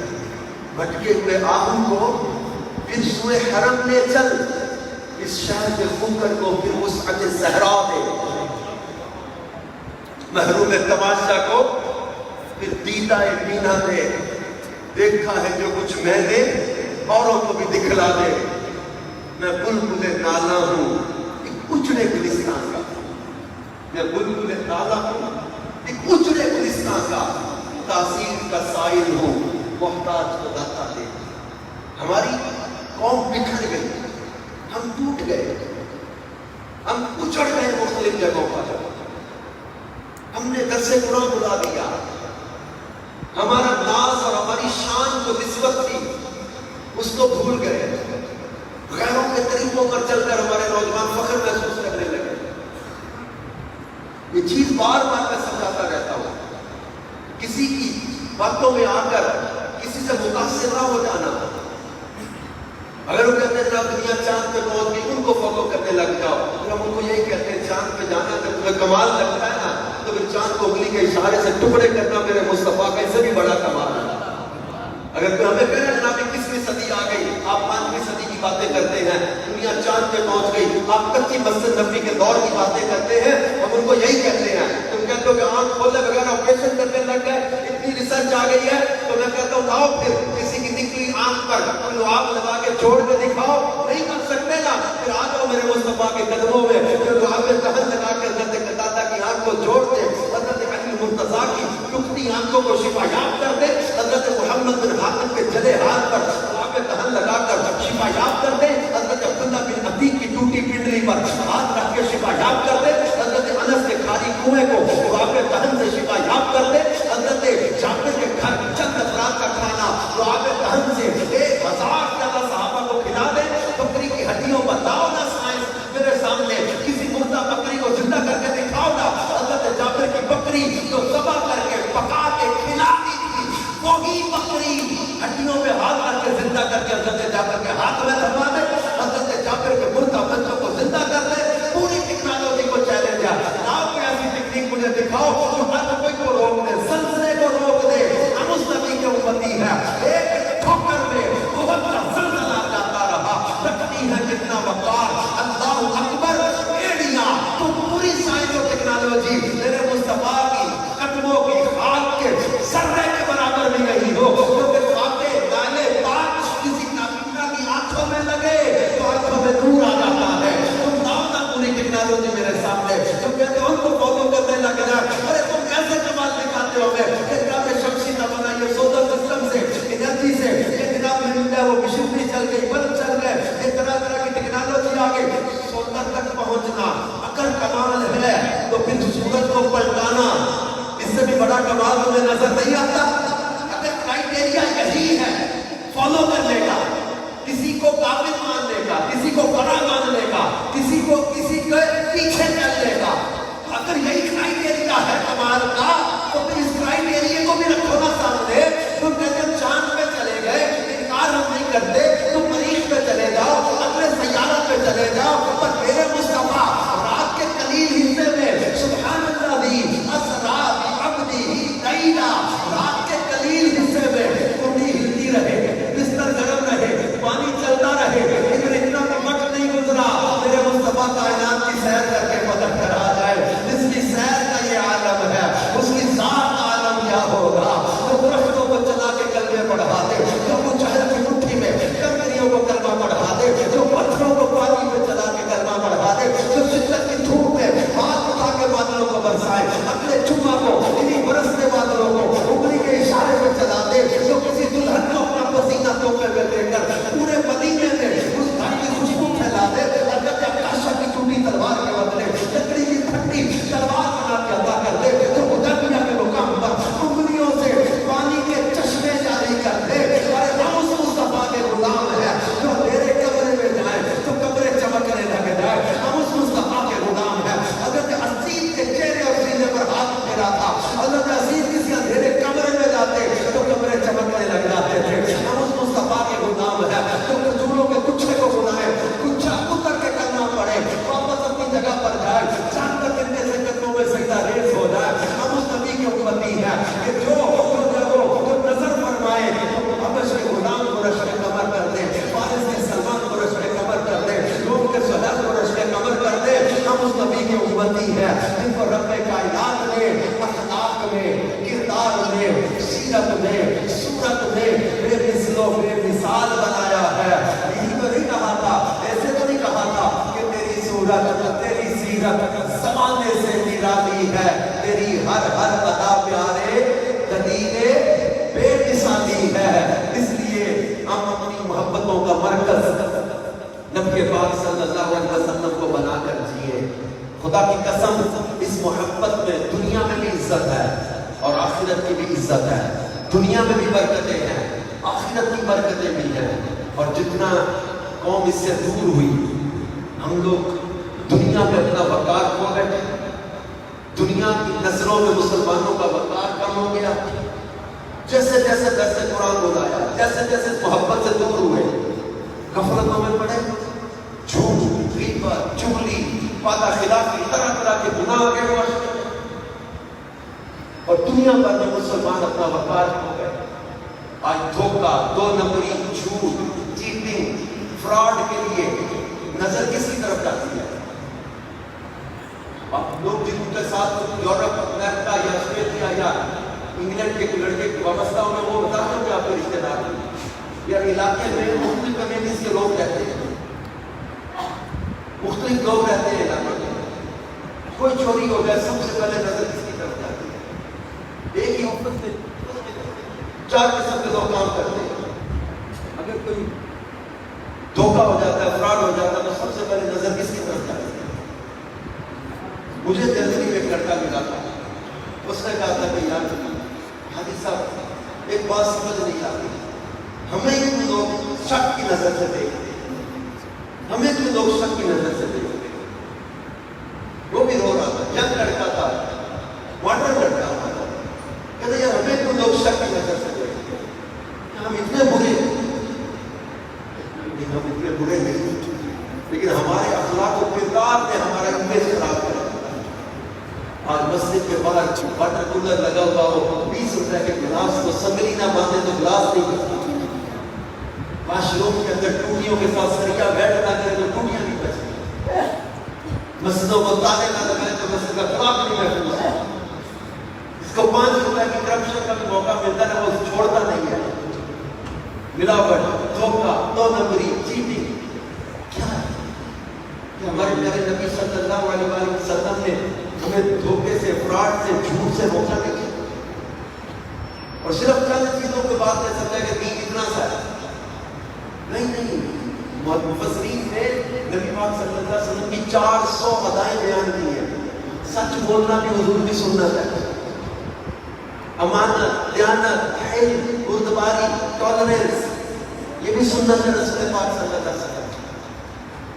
بھٹکے ہوئے آہوں کو پھر سوئے حرم لے چل اس شہر کے خنکر کو پھر وسعت صحرا دے محروم تماشا کو پھر دیدہ بینا دے دیکھا ہے جو کچھ میں نے اوروں کو بھی دکھلا دے میں بلبل نالا ہوں ایک اجڑے گلستان کا میں بلبل نالا ہوں ایک اجڑے گلستان کا تاثیر کا سائل ہوں محتاج کو داتا دے ہماری قوم بکھر گئی ہم ٹوٹ گئے ہم اچڑ گئے مختلف جگہوں پر ہم نے درس قرآن بلا دیا ہمارا ناز اور ہماری شان جو نسبت تھی اس کو بھول گئے غیروں کے طریقوں پر چل کر ہمارے نوجوان فخر محسوس کرنے لگے یہ چیز بار بار میں سمجھاتا رہتا ہوں کسی کی باتوں میں آ کر کسی سے متاثر نہ ہو جانا اگر وہ کہتے ہیں دنیا چاند پہ پہنچ گئی ان کو فالو کرنے لگ جاؤ اگر ہم ان کو یہی کہتے ہیں چاند پہ جانا جب تمہیں کمال لگتا ہے نا تو پھر چاند کو انگلی کے اشارے سے ٹکڑے کرنا میرے مصطفیٰ کا اس سے بھی بڑا کمال ہے اگر کوئی ہمیں کہہ رہے پہ پہنچ گئی. آپ کچی مسجد نبوی کے دور کی باتیں کرتے ہیں, ہم ان کو یہی کہتے ہیں. تم کہتے ہو کہ آنکھ کھولنے بغیر آپریشن کرنے لگ گئے, اتنی ریسرچ آ گئی ہے, تو میں کہتا ہوں لاؤ پھر کسی کی نکلی آنکھ پر کوئی لعاب لگا کے چھوڑ کے دکھاؤ. نہیں کر سکتے نا, پھر آ جاؤ میرے مصطفیٰ کے قدموں میں, پھر لعاب دہن لگا کے حضرت قتادہ کی آنکھ کو جوڑ دے, حضرت علی مرتضیٰ کی دکھتی آنکھوں کو شفا یاب کر دے, حضرت محمد بن حاتم کے جلے ہاتھ پر لعاب دہن لگا کر شفا یاب کر دے, حضرت عبداللہ بن عتیق کی ٹوٹی پنڈلی پر ہاتھ رکھ کے شفا یاب کر دے, حضرت انس کے خالی کنویں کو لعاب دہن سے شفا یاب کر دے, حضرت جابر کے گھر چند افراد کا کھانا لعاب دہن سے 1000 زیادہ صحابہ کو کھلا دے. بکری کی ہڈیوں بتاؤ نا سائنس میرے سامنے, کسی مردہ بکری کو زندہ کر کے دکھاؤ نا. حضرت جابر کی بکری جو ذبح کر کے پکا کے کھلاتی تھی, وہی بکری ہڈیوں پہ ہاتھ رکھ کے زندہ کر کے حضرت جابر کے ہاتھ میں دھروا دے, حضرت جابر کے مردہ بچوں کو زندہ کر دے. پوری ٹیکنالوجی کو چیلنج ہے, آپ کوئی ایسی ٹیکنیک مجھے دکھاؤ جو ہر کوئی کو روک دے, زلزلے کو روک دے. ہم اس نبی کے امتی ہیں, ایک ٹھوکر میں بہت بڑا زلزلہ جاتا رہا, رکھتی ہے کتنا وقار. اللہ اکبر. ایڑیاں تو پوری سائنس اور ٹیکنالوجی میرے مصطفیٰ کی قدموں کی خاک کے ذرے کے برابر بھی نہیں ہو, کیونکہ خاکے دانے پاک کسی نابینا کی آنکھوں میں لگے تو آنکھوں میں نور آ جاتا ہے. تم لاؤ نا پوری ٹیکنالوجی میرے سامنے, تم کہتے ہو ان کو فالو کرنے لگ جائے. ارے تم کیسے کمال دکھاتے ہو گے, جناب شمسی نہ بنائیے سولر سسٹم سے, انرجی سے, یہ جناب میں وہ مشینری چل گئی, بلب چل گئے, یہ طرح طرح کی ٹیکنالوجی آ گئی. سولر تک پہنچنا اگر کمال ہے تو پھر سورج کو پلٹانا اس سے بھی بڑا کمال تمہیں نظر نہیں آتا. اگر کرائٹیریا یہی ہے فالو کرنے کا, کسی کو قابل ماننے کا, کسی کو بڑا ماننے کا, کسی کو کسی کے پیچھے چلنے کا, اگر یہی کرائٹیریا ہے کمال کا, تو پھر اس کرائٹیریا کو بھی رکھو نا سامنے. تم کہتے ہو چاند پہ چلے گئے, انکار ہم نہیں کرتے, تم مریخ پہ چلے جاؤ, اپنے سیارہ پہ چلے جاؤ, پر میرے مصطفیٰ رات کے قلیل حصے میں سبحان الذی اسری بعبدہ لیلا, رات کے قلیل حصے میں کنڈی ہلتی رہے, بستر گرم رہے, پانی چلتا رہے, لیکن اتنا بھی وقت نہیں گزرا میرے مصطفیٰ کائنات کی سیر کر کے مدد کرا جائے. جس کی سیر کا یہ عالم ہے, اس کی ذات کا عالم کیا ہوگا. جو درختوں کو چلا کے کلمے پڑھا دے, جو مجاہد کی مٹھی میں کنکریوں کو کلمہ پڑھا دے, جو پتھروں کو پانی میں چلا کے کلمہ پڑھا دے, جو شدت کی دھوپ میں ہاتھ اٹھا کے بادلوں کو برسائے, اپنے جمعہ کو انہیں برستے بادلوں کو انگلی کے اشارے میں چلا دے, جو کسی دلہن کو اپنا پسینہ توپے میں دے کر پورے مدینے میں اس گھر کی خوشبو پھیلا دے. حضرت عکاشہ کی ٹوٹی تلوار کے بدلے لکڑی کی پھٹی تلوار بنا کے عطا کر دے, جو حدیبیہ کے مقام پر انگلیوں سے پانی کے چشمے جاری کر دے. اور ہم اس مصطفیٰ کے غلام ہیں جو میرے کمرے میں جائے تو کمرے چمکنے لگ جائے. ہم اس مصطفیٰ کے غلام ہیں. حضرت عزیز کے چہرے اور سینے پر ہاتھ پھیرا تھا, حضرت عزیز کسی اندھیرے کمرے میں جاتے تو کمرے چمکنے لگ جاتے تھے. ہم اس مصطفیٰ کے غلام ہیں جو کھجوروں کے گچھے کو بنائے, گچھا اتر کے کرنا پڑے, واپس اپنی جگہ پر جائے, چاند تک اتنے سے قدموں میں سجدہ ریز ہو جائے. ہم اس نبی کے امتی ہیں کہ جو نظر فرمائے حبش کے غلام کو رشک کمر کر دے, فارس کے سلمان کو رشک کمر کر دے, روم کے سہیل کو رشک کمر کر دے. ہم اس نبی کے امتی ہیں جن کو رب کائنات نے اخلاق میں, کردار میں, سیرت میں, صورت میں بے مثل و بے مثال بنایا ہے. یہی تو نہیں کہا تھا, ایسے تو نہیں کہا تھا کہ تیری صورت, تیری سیرت زمانے سے نرالی ہے, تیری ہر ہر ادا پیارے دلیل بے مثالی ہے. اس لیے ہم اپنی محبتوں کا مرکز نبی پاک صلی اللہ علیہ وسلم کو بنا کر جیے. خدا کی قسم اس محبت میں دنیا میں بھی عزت ہے اور آخرت کی بھی عزت ہے. دنیا میں بھی برکتیں ہیں, آخرت کی برکتیں بھی ہیں. اور جتنا قوم اس سے دور ہوئی, ہم لوگ دنیا میں اپنا وقار کھو بیٹھے, دنیا کی نظروں میں مسلمانوں کا وقار کم ہو گیا. جیسے جیسے درس قرآن بلایا, جیسے جیسے محبت سے دور ہوئے, غفلتوں میں پڑے, جھوٹ, غیبت, چغلی, وعدہ خلافی, طرح طرح کے گناہ کے وقت, اور دنیا پر میں مسلمان اپنا وقار کھو گئے. آج دھوکہ, دو نمبری, جھوٹ, چیٹنگ, فراڈ کے لیے نظر کس کی طرف جاتی ہے؟ اب لوگ جن کے ساتھ یورپ امریکہ یا آسٹریلیا یا انگلینڈ کے لڑکے کی وابستہ ہونا وہ بتاتے ہیں کہ آپ کے رشتے دار ہیں یا علاقے میں مختلف کمیونٹیز کے لوگ رہتے ہیں، مختلف لوگ رہتے ہیں علاقے میں، کوئی چوری ہو جائے سب سے پہلے نظر کس کی طرف جاتی ہے؟ ایک ہی آفس میں 4 قسم کے لوگ کام کرتے ہیں، اگر کوئی دھوکہ ہو جاتا ہے، فراڈ ہو جاتا ہے تو سب سے پہلے نظر کس کی طرف جاتی ہے؟ مجھے دہلی میں ایک لڑکا ملا تھا، اس نے کہا تھا کہ یار حاجی صاحب ایک بات سمجھ نہیں آتی، ہمیں کیوں لوگ شک کی نظر سے دیکھتے ہیں، ہمیں کیوں لوگ شک کی نظر سے دیکھتے ہیں؟ وہ بھی رو رہا تھا، ینگ لڑکا تھا، ماڈرن لڑکا تھا، کہتے یار ہمیں کیوں لوگ شک کی نظر سے دیکھتے ہیں؟ ہم اتنے برے ہم اتنے برے نہیں، لیکن ہمارے اخلاق و کردار نے ہمارا امیج خراب کر دیا۔ آج مسجد کے باہر واٹر کولر لگا ہوا ہو، 20 روپے کے گلاس کو سنگلی نہ باندھے تو گلاس نہیں بچتی، واش روم کے اندر ٹوٹیوں کے ساتھ سریا بیٹھ نہ کرے تو ٹوٹیاں نہیں بچتی، مسجدوں کو تالے نہ لگائے تو مسجد کا خراب نہیں محفوظ ہوتا، اس کو 5 روپے کی کرپشن کا بھی موقع ملتا ہے وہ چھوڑتا نہیں ہے، ملاوٹ، دھوکہ، 2 نمبری، چیٹنگ، کیا ہے کہ ہمارے پیارے نبی صلی اللہ علیہ وسلم نے ہمیں دھوکے سے، فراڈ سے، جھوٹ سے روکا نہیں ہے، اور صرف چند چیزوں کے بعد میں سمجھا کہ دین اتنا سا ہے، نہیں، مفسرین نے نبی پاک صلی اللہ علیہ وسلم کی 400 ادائیں بیان کی ہیں، سچ بولنا بھی حضور کی سنت ہے، امانت، دیانت، حلم، بردباری، ٹالرنس، یہ بھی سنت ہے رسول پاک صلی اللہ علیہ وسلم۔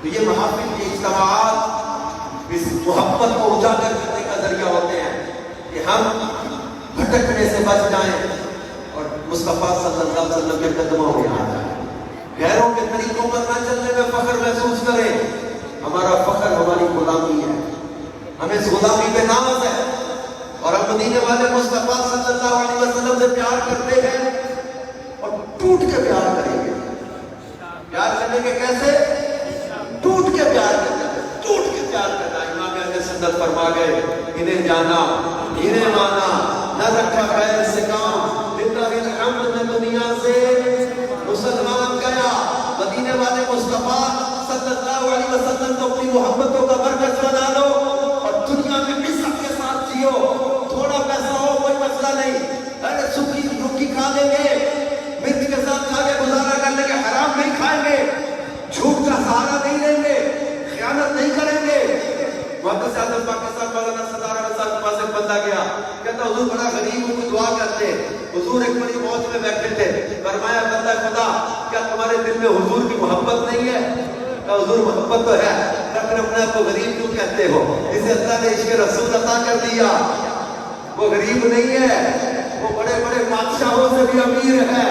تو یہ محافل، یہ اجتماعات اس محبت کو اجاگر کرنے کا ذریعہ ہوتے ہیں کہ ہم بھٹکنے سے بچ جائیں اور مصطفیٰ صلی اللہ علیہ وسلم کے قدموں میں آ جائیں، غیروں کے طریقوں پر نہ چلنے میں فخر محسوس کریں، ہمارا فخر ہماری غلامی ہے، ہمیں اس غلامی پہ ناز ہے، اور ہم مدینے والے مصطفیٰ صلی اللہ علیہ وسلم سے پیار کرتے ہیں اور ٹوٹ کے پیار کریں گے۔ پیار کرنے کے کیسے؟ ٹوٹ کے پیار کریں گے، ٹوٹ کے پیار کرنا۔ امام اہل سنت فرما گئے انہیں جانا، انہیں مانا، نہ رکھا خیر سے کام، للہ الحمد میں دنیا سے مسلمان گیا۔ مدینے والے مصطفیٰ صلی اللہ علیہ وسلم تو اپنی محبتوں کا مرکز بنا لو اور دنیا میں بھی سب کے ساتھ جیو، تھوڑا پیسہ ہو کوئی مسئلہ نہیں، ارے سکھی روٹی کھا لیں گے، مرچ کے ساتھ کھا کے گزارا کر لیں گے، حرام نہیں کھائیں گے، جھوٹ کا سہارا نہیں لیں گے، خیانت نہیں کریں گے۔ محدث اعظم پاکستان مولانا صدر احمد صاحب کے پاس ایک بندہ گیا، کہتا حضور بڑا غریب ہوں، کوئی دعا کرتے۔ حضور ایک بڑی موج میں بیٹھے تھے، فرمایا بندہ خدا کیا تمہارے دل میں حضور کی محبت نہیں ہے؟ کہا حضور محبت تو ہے، لیکن اپنے آپ کو غریب کیوں کہتے ہو؟ اسے اللہ نے عشق رسول عطا کر دیا، وہ غریب نہیں ہے، وہ بڑے بڑے بادشاہوں سے بھی امیر ہے،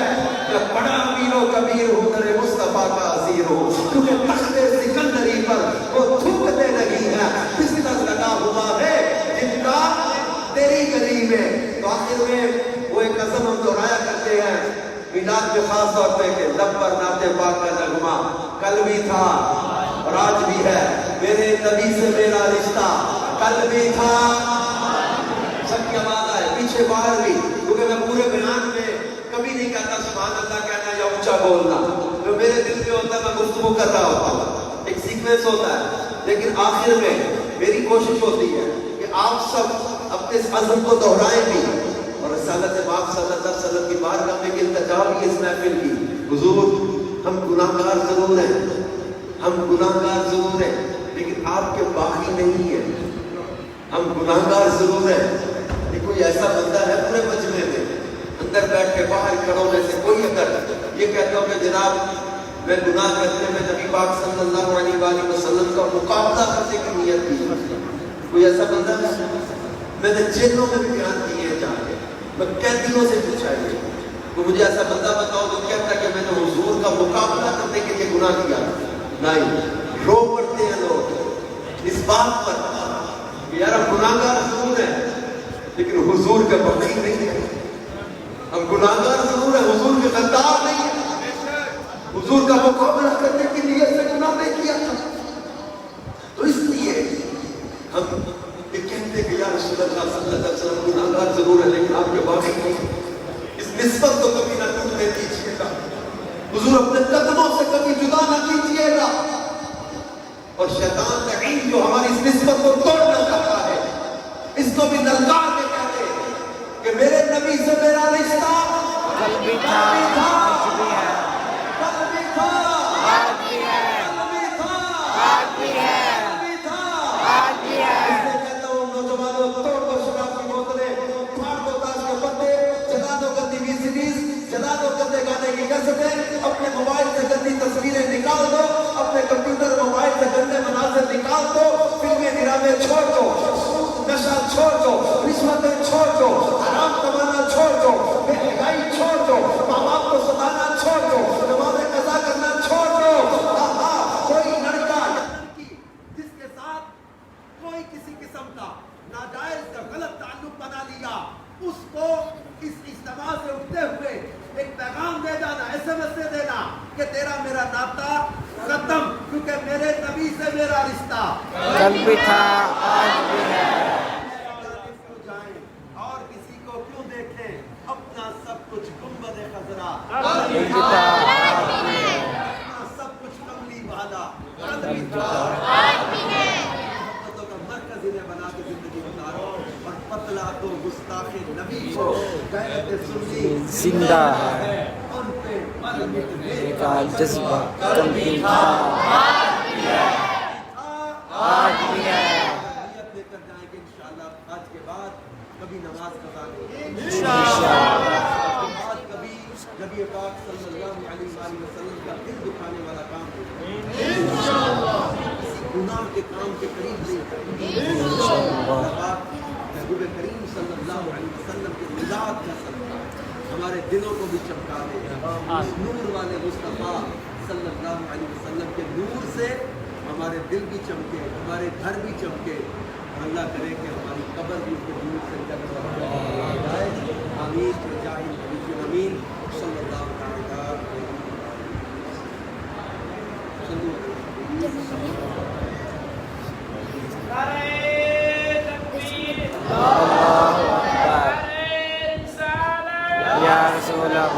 بڑا امیر و کبیر ہوں در مصطفیٰ کا عزیر ہو، کیونکہ تخت سکندری پر وہ تھوکتے نہیں ہے، بزنس لگا ہوا ہے جن کا تیری گلی میں۔ تو آخر میں وہ ایک قسم ہم دہرایا کرتے ہیں میلاد میں خاص طور پہ کہ لب پر نعت پاک کا نغمہ، کل بھی تھا اور آج بھی ہے، میرے نبی سے میرا رشتہ کل بھی تھا، سب کی آواز آئے پیچھے باہر بھی، کیونکہ میں پورے بیان میں کبھی نہیں کہتا سبحان اللہ کہنا یا اونچا بولنا، جو میرے دل میں ہوتا ہے میں گفتگو کر رہا ہوتا ہوں، ایک سیکوینس ہوتا ہے، لیکن آخر میں میری کوشش ہوتی ہے کہ آپ سب اپنے اس عزم کو دہرائیں بھی، اور رسالت پاک صلی اللہ علیہ وسلم کی بارگاہ میں التجا بھی اس محفل کی، حضور ہم گناہگار ضرور ہیں، ہم گناہگار ضرور ہیں، لیکن آپ کے باقی نہیں ہے، ہم گناہگار ضرور ہیں۔ کوئی ایسا بندہ ہے پورے مجمع میں اندر بیٹھ کے باہر کھڑوں میں سے کوئی اگر یہ کہتا ہوں کہ جناب میں گناہ کرنے میں نبی پاک صلی اللہ علیہ وآلہ وسلم کا مقابلہ کرنے کی نیت کی، کوئی ایسا بندہ ہے؟ میں نے جیلوں میں بھی بیان کیے ہیں جا کے، میں قیدیوں سے پوچھا ہے کہ مجھے ایسا بندہ بتاؤ جو کہتا ہے کہ میں نے حضور کا مقابلہ کرنے کے لیے گناہ کیا، نہیں، رو پڑتے ہیں لوگ اس بات پر کہ یار ہم گناہگار ضرور ہیں لیکن حضور کے بخشی نہیں ہے، ہم گناہگار ضرور ہیں حضور کے غدار نہیں ہے، حضور کا مقابلہ کرنے کی نیت سے گناہ نہیں کیا تھا، حضور اپنے قدموں سے کبھی جدا نہ کیجیے گا. اور شیطان لعین جو ہماری اس نسبت کو توڑنا چاہتا ہے اس کو بھی للکار کے کہتے کہ میرے نبی سے میرا رشتہ کل بھی تھا آج بھی ہے کل بھی تھا آج بھی ہے کل بھی تھا آج بھی ہے کل بھی تھا آج بھی ہے. اس لیے کہتا ہوں نوجوانوں توڑ دو شراب کی بوتلیں پھاڑ دو تاش کے پتے جلا دو گندی VCDs جلا دو گندے گانے کی کیسٹیں اپنے موبائل سے گندی تصویریں نکال دو اپنے کمپیوٹر موبائل سے گندے مناظر نکال دو فلمیں ڈرامے چھوڑ دو نشہ چھوڑ دو رشوتیں چھوڑ دو حرام کمانا چھوڑ دو بے حیائی چھوڑ دو ماں باپ کو ستانا چھوڑ دو نماز قضا کرنا چھوڑ دو. کوئی لڑکا یا لڑکی جس کے ساتھ کوئی کسی قسم کا ناجائز کا غلط تعلق بنا لیا اس کو اس اجتماع سے اٹھتے ہوئے ایک پیغام دے جانا SMS سے دینا کہ تیرا میرا ناطہ ختم کیونکہ میرے نبی سے میرا رشتہ کل بھی تھا آج بھی ہے. کیوں جائیں اور کسی کو کیوں دیکھیں اپنا سب کچھ گنبد خضرا کل بھی تھا آج بھی ہے اپنا سب کچھ کملی والا کل بھی تھا آج بھی ہے. محبتوں کا مرکز انہیں بنا کے زندگی گزارو اور پتلا تو گستاخ نبی کو غیرت سنی زندہ ہے ان پہ مر مٹنے کا جذبہ کل بھی تھا آج بھی ہے. آج بھی ہے. نیت لے کر جائیں گے انشاءاللہ آج کے بعد کبھی نماز قضا نہیں انشاءاللہ. آج کبھی نبی پاک صلی اللہ علیہ وآلہ وسلم کا دل دکھانے والا کام کسی گناہ کے کام کے قریب نہیں کریں. محبوب کریم صلی اللہ علیہ وسلم کے ملاد کا صدقہ ہمارے دلوں کو بھی چمکا دے. نور والے مصطفیٰ صلی اللہ علیہ وسلم کے نور سے ہمارے دل بھی چمکے ہمارے گھر بھی چمکے اور اللہ کرے کہ ہماری قبر بھی اس کے نور سے جگہ جائے. آمین بجاہ نبی الامین صلی اللہ علیہ وسلم. اللہ اکبر یا رسول اللہ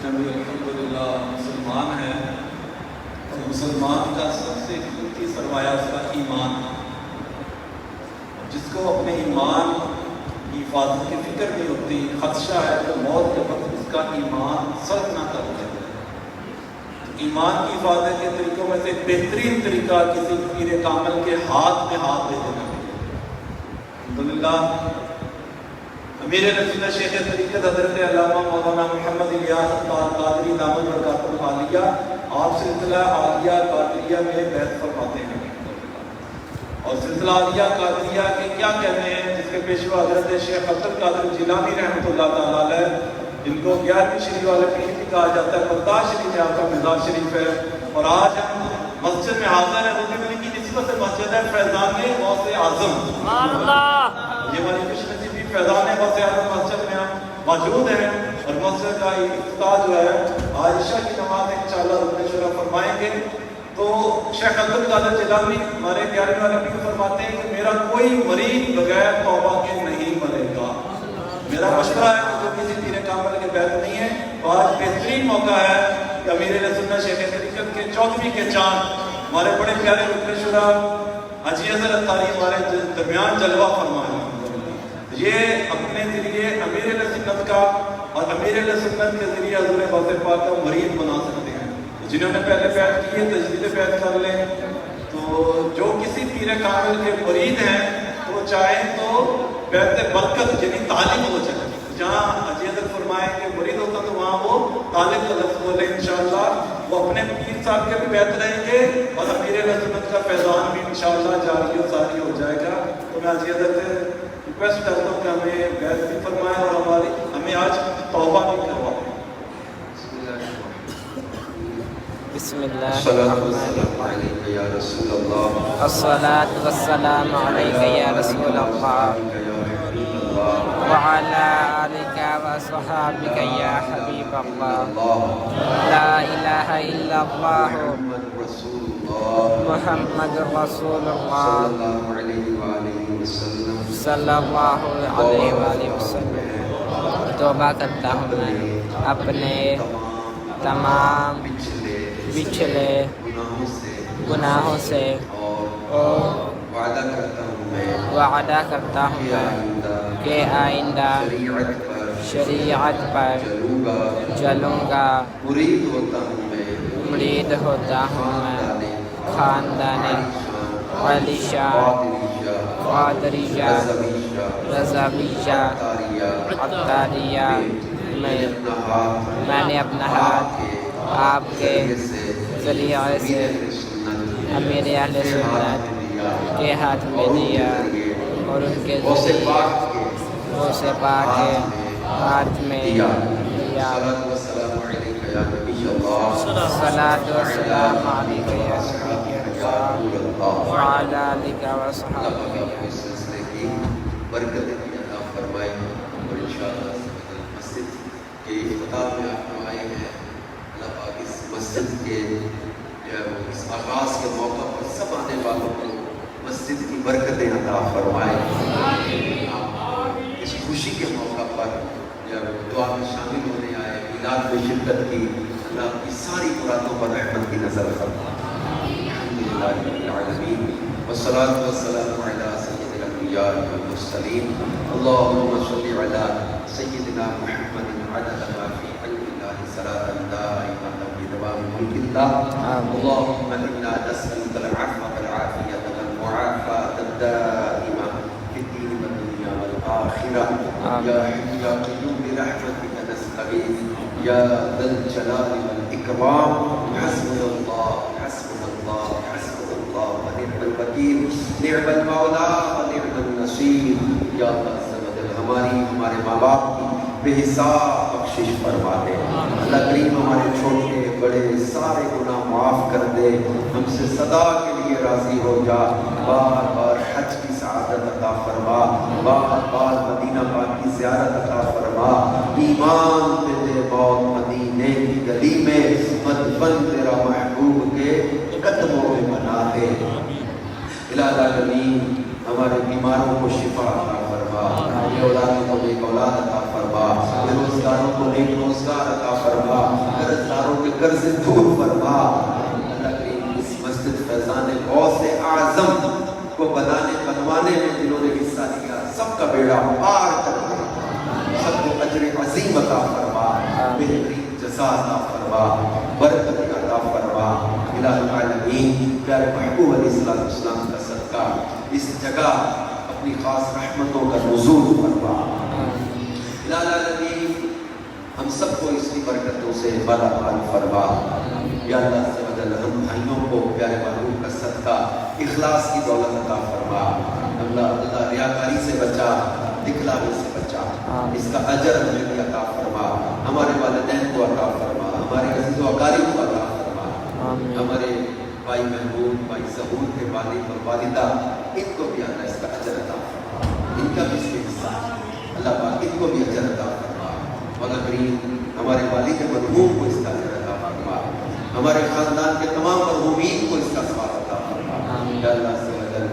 نبی الحمدللہ مسلمان ہے اور مسلمان کا سب سے قیمتی سرمایہ اس کا ایمان ہے. جس کو اپنے ایمان کی حفاظت کی فکر نہیں ہوتی خدشہ ہے تو موت کے وقت اس کا ایمان سرد نہ کر دیتا ہے. ایمان کی حفاظت کے طریقوں میں سے بہترین طریقہ کسی پیر کامل کے ہاتھ میں ہاتھ دے دینا. الحمدللہ امیر رسول شیخ طریقت حضرت علامہ مولانا محمد الیاس قادری دامت برکاتہ العالیہ آپ سلسلہ عالیہ قادریہ میں بیعت فرماتے ہیں. اور سلسلہ عالیہ قادریہ کے کیا کہنے ہیں جس کے پیشوا حضرت شیخ عبد القادر جیلانی رحمۃ اللہ تعالیٰ علیہ جن کو 11ویں شریف والے پیر بھی کہا جاتا ہے. 50 شریف میں آپ کا مزار شریف ہے اور آج ہم مسجد میں حاضر ہیں. وہ کی نسبت سے مسجد ہے فیضان غوث اعظم. یہ والی خوش نصیبی فیضان غوث اعظم مسجد میں ہم موجود ہیں اور مسجد کا افتتاح جو ہے عائشہ کی نماز انشاءاللہ رکن شورا فرمائیں گے. تو شیخ عبد القادر جیلانی ہمارے 11ویں والے پیر فرماتے ہیں کہ میرا کوئی مریض بغیر توبہ کے نہیں مرے گا. میرا مشورہ ہے کہ جو کسی پیر کامل کے بیعت نہیں ہے تو آج بہترین موقع ہے کہ امیر سنت شیخ طریقت کے 14ویں کے چاند ہمارے بڑے پیارے رکن شورا حاجی اظہر اتاری ہمارے درمیان جلوہ فرمائے. یہ اپنے ذریعے امیر سنت کا اور امیر سنت کے ذریعے حضور غوث پاک کا مریض بنا سکتے ہیں. جنہوں نے پہلے بیعت کی ہے تجدید بیعت کر لیں. تو جو کسی پیر کامل کے مرید ہیں تو چاہیں تو بیعت برکت یعنی طالب ہو جائے. جہاں حاجی اظہر فرمائے کہ مرید ہوتا تو وہاں وہ طالب کا لفظ بولے انشاءاللہ. وہ اپنے پیر صاحب کے بھی بیعت رہیں گے اور امیر سنت کا فیضان بھی انشاءاللہ جاری و ساری ہو جائے گا. تو میں حاجی اظہر سے ریکویسٹ کرتا ہوں کہ ہمیں بیعت بھی فرمائیں اور ہمیں آج توبہ بھی کروائیں. الله الصلاة الرحمن والسلام عليك يا رسول الله الصلاة والسلام عليك يا رسول الله وعلى آلك وصحابك يا حبيب الله لا إله إلا الله محمد رسول الله محمد رسول صلى الله الله عليه وآله وسلم صلی اللہ علیہ وآلہ وسلم توبہ کرتا ہوں میں اپنے تمام پچھلے گناہوں سے اور وعدہ کرتا ہوں میں کہ آئندہ شریعت پر چلوں گا مرید ہوتا ہوں میں خاندان علی شاہ قادریہ رضویہ عطاریہ میں نے اپنا ہاتھ آپ کے ذریعے سے امیر اہل سنت کے ہاتھ میں دیا اور ان کے ذریعے غوث پاک کے ہاتھ میں دیا صلاۃ والسلام علیک یا نبی اللہ وعلی آلک وصحبہ برکت عطا فرمائے اور انشاءاللہ مسجد کے افتتاح میں آپ آئے ہیں اللہ پاک اس مسجد کے اس آغاز کے موقع پر سب آنے والوں کو مسجد کی برکتیں عطا فرمائے اس خوشی کے موقع پر جب دعا میں شامل ہونے آئے میلاد میں شرکت کی اللہ کی ساری مرادوں پر رحمت کی نظر فرمائے الحمدللہ رب العالمین والصلاة والسلام علی سید الانبیاء والمرسلین اللہم صلی علی سیدنا محمد عدد ما فی علم اللہ صلاة دائمة بدوام ملک اللہ اللہم انا نسألک العفو والعافیة والمعافاة الدائمة في الدين والدنيا والآخرة يا حي يا قيوم برحمتك نستغيث يا ذا الجلال والإكرام حسبنا الله حسبنا الله حسبنا الله ونعم الوكيل نعم المولى ونعم النصير یا اللہ سمجھ ہمارے ماں باپ کی بے حساب بخشش فرما دے اللہ کریم ہمارے چھوٹے بڑے سارے گناہ معاف کر دے ہم سے صدا کے لیے راضی ہو جا بار بار حج کی سعادت عطا فرما بار بار مدینہ پاک کی زیارت عطا فرما ایمان پہ دے موت مدینے کی گلی میں مدفن تیرا محبوب کے قدموں میں بنا دے الہ العالمین ہمارے بیماروں کو شفا عطا فرما بے اولادوں کو نیک اولاد عطا فرما بے روزگاروں کو نیک روزگار عطا فرما قرض داروں کے قرض دور فرما اللہ کریم اس مسجد فیضان غوث اعظم کو بنوانے میں جنہوں نے حصہ لیا سب کا بیڑا پار کر دے سب کو اجر عظیم عطا فرما بہترین جزا عطا فرما برکت عطا فرما الہ العالمین پیارے محبوب علیہ السلام کا صدقہ اس جگہ اپنی خاص رحمتوں کا نزول فرما الہ العالمین ہم سب کو اس کی برکتوں سے بالا مال فرما یا اللہ سے بدل ہم بھائیوں کو پیارے محبوب کا صدقہ اخلاص کی دولت عطا فرما اللہ ریاکاری سے بچا دکھلاوے سے بچا اس کا اجر ہمیں بھی عطا فرما ہمارے والدین کو عطا فرما ہمارے عزیز و اقارب کو عطا فرما ہمارے بھائی محبوب بھائی ظہور کے والد اور والدہ ان کو بھی اللہ اس کا اجر عطا فرما ان کا بھی اس کے حصہ اللہ پاک ان کو بھی اجر عطا فرما مولا کریم ہمارے والد مرحوم کو اس کا اجر عطا فرما ہمارے خاندان کے تمام مرحومین کو اس کا ثواب عطا فرما یا اللہ سے بدل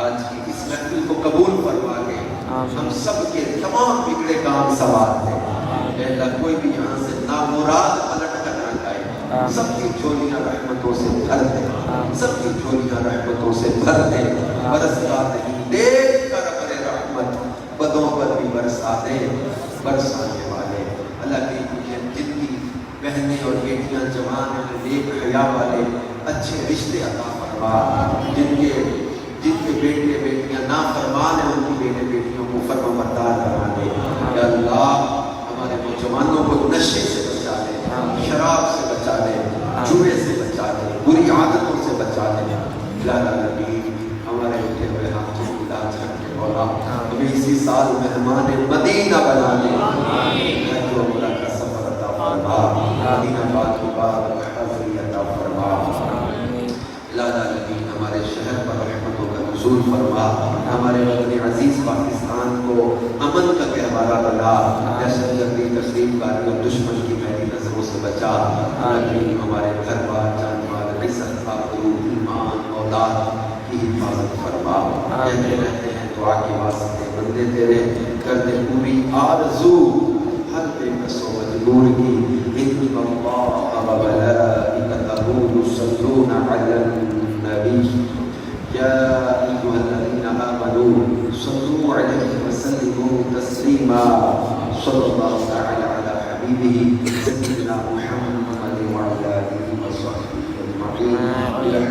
آج کی اس محفل کو قبول فرما کے ہم سب کے تمام بگڑے کام سوار دے اے اللہ کوئی بھی یہاں سے نامراد پلٹ کر نہ جائے سب کی جھولیاں رحمتوں سے بھر دے سب کی جھولیاں رحمتوں سے بھر دے برسا نہیں دیکھ کر اپنے رحمت بدوں پر بھی برسا دے برسانے والے اللہ کی جن کی بہنیں اور بیٹیاں جوان ہیں نیک حیا والے اچھے رشتے عطا فرما جن کے بیٹے بیٹیاں نافرمان ہیں ان کی بیٹیوں کو فرما بردار کرا دے یا اللہ ہمارے نوجوانوں کو نشے سے بچا دے شراب سے بچا دے جوئے سے بچا دے بری عادتوں سے بچا دے لالا نبی ہمارے اٹھے ہوئے ہاتھوں کی لاج رکھے مولا ہمیں اسی سال مہمان مدینہ بنا دے حج و عمرہ کا سفر عطا فرما مدینہ پاک کی بات حاضری عطا فرما ہمارے وطن عزیز پاکستان کو امن کا گہوارہ بنا، دہشت گردی تسلیم کاری اور دشمن کی میری نظروں سے بچا، ہمارے گھر بار جان مال عزت آبرو ایمان اولاد کی حفاظت فرما۔ کہتے رہتے ہیں دعا کے واسطے بندے تیرے کر دے پوری آرزو ہر بے کس و مجبور کی، ان اللہ و ملائکتہ یصلون علی النبی یا ایھا الذین آمنوا صلوا علیہ وسلموا تسلیما، صلی اللہ تعالی علی حبیبہ سیدنا محمد وعلی آلہ وصحبہ اجمعین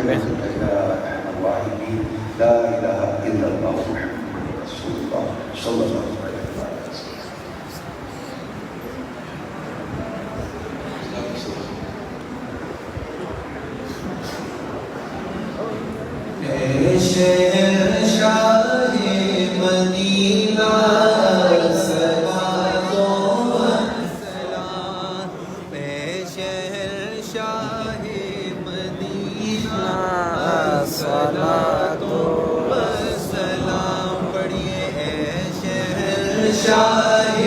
برحمتک یا ارحم الراحمین، لا الہ الا اللہ محمد رسول اللہ صلی اللہ علیہ وسلم۔ شہر شاہ مدینہ صلاۃ و سلام، شہر شاہ مدینہ صلاۃ و سلام، پڑھیے شہر شاہ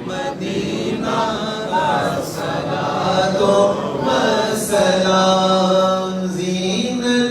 مدینہ صلاۃ و سلام، زینت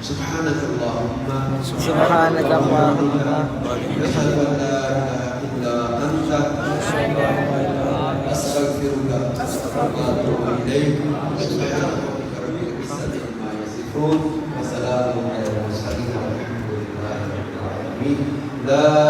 سبحانك اللهم سبحانك اللهم أشهد أن لا إله إلا أنت أستغفرك وأتوب إليك سبحان ربك رب العزة عما يصفون وسلام على المرسلين والحمد لله رب العالمين. لا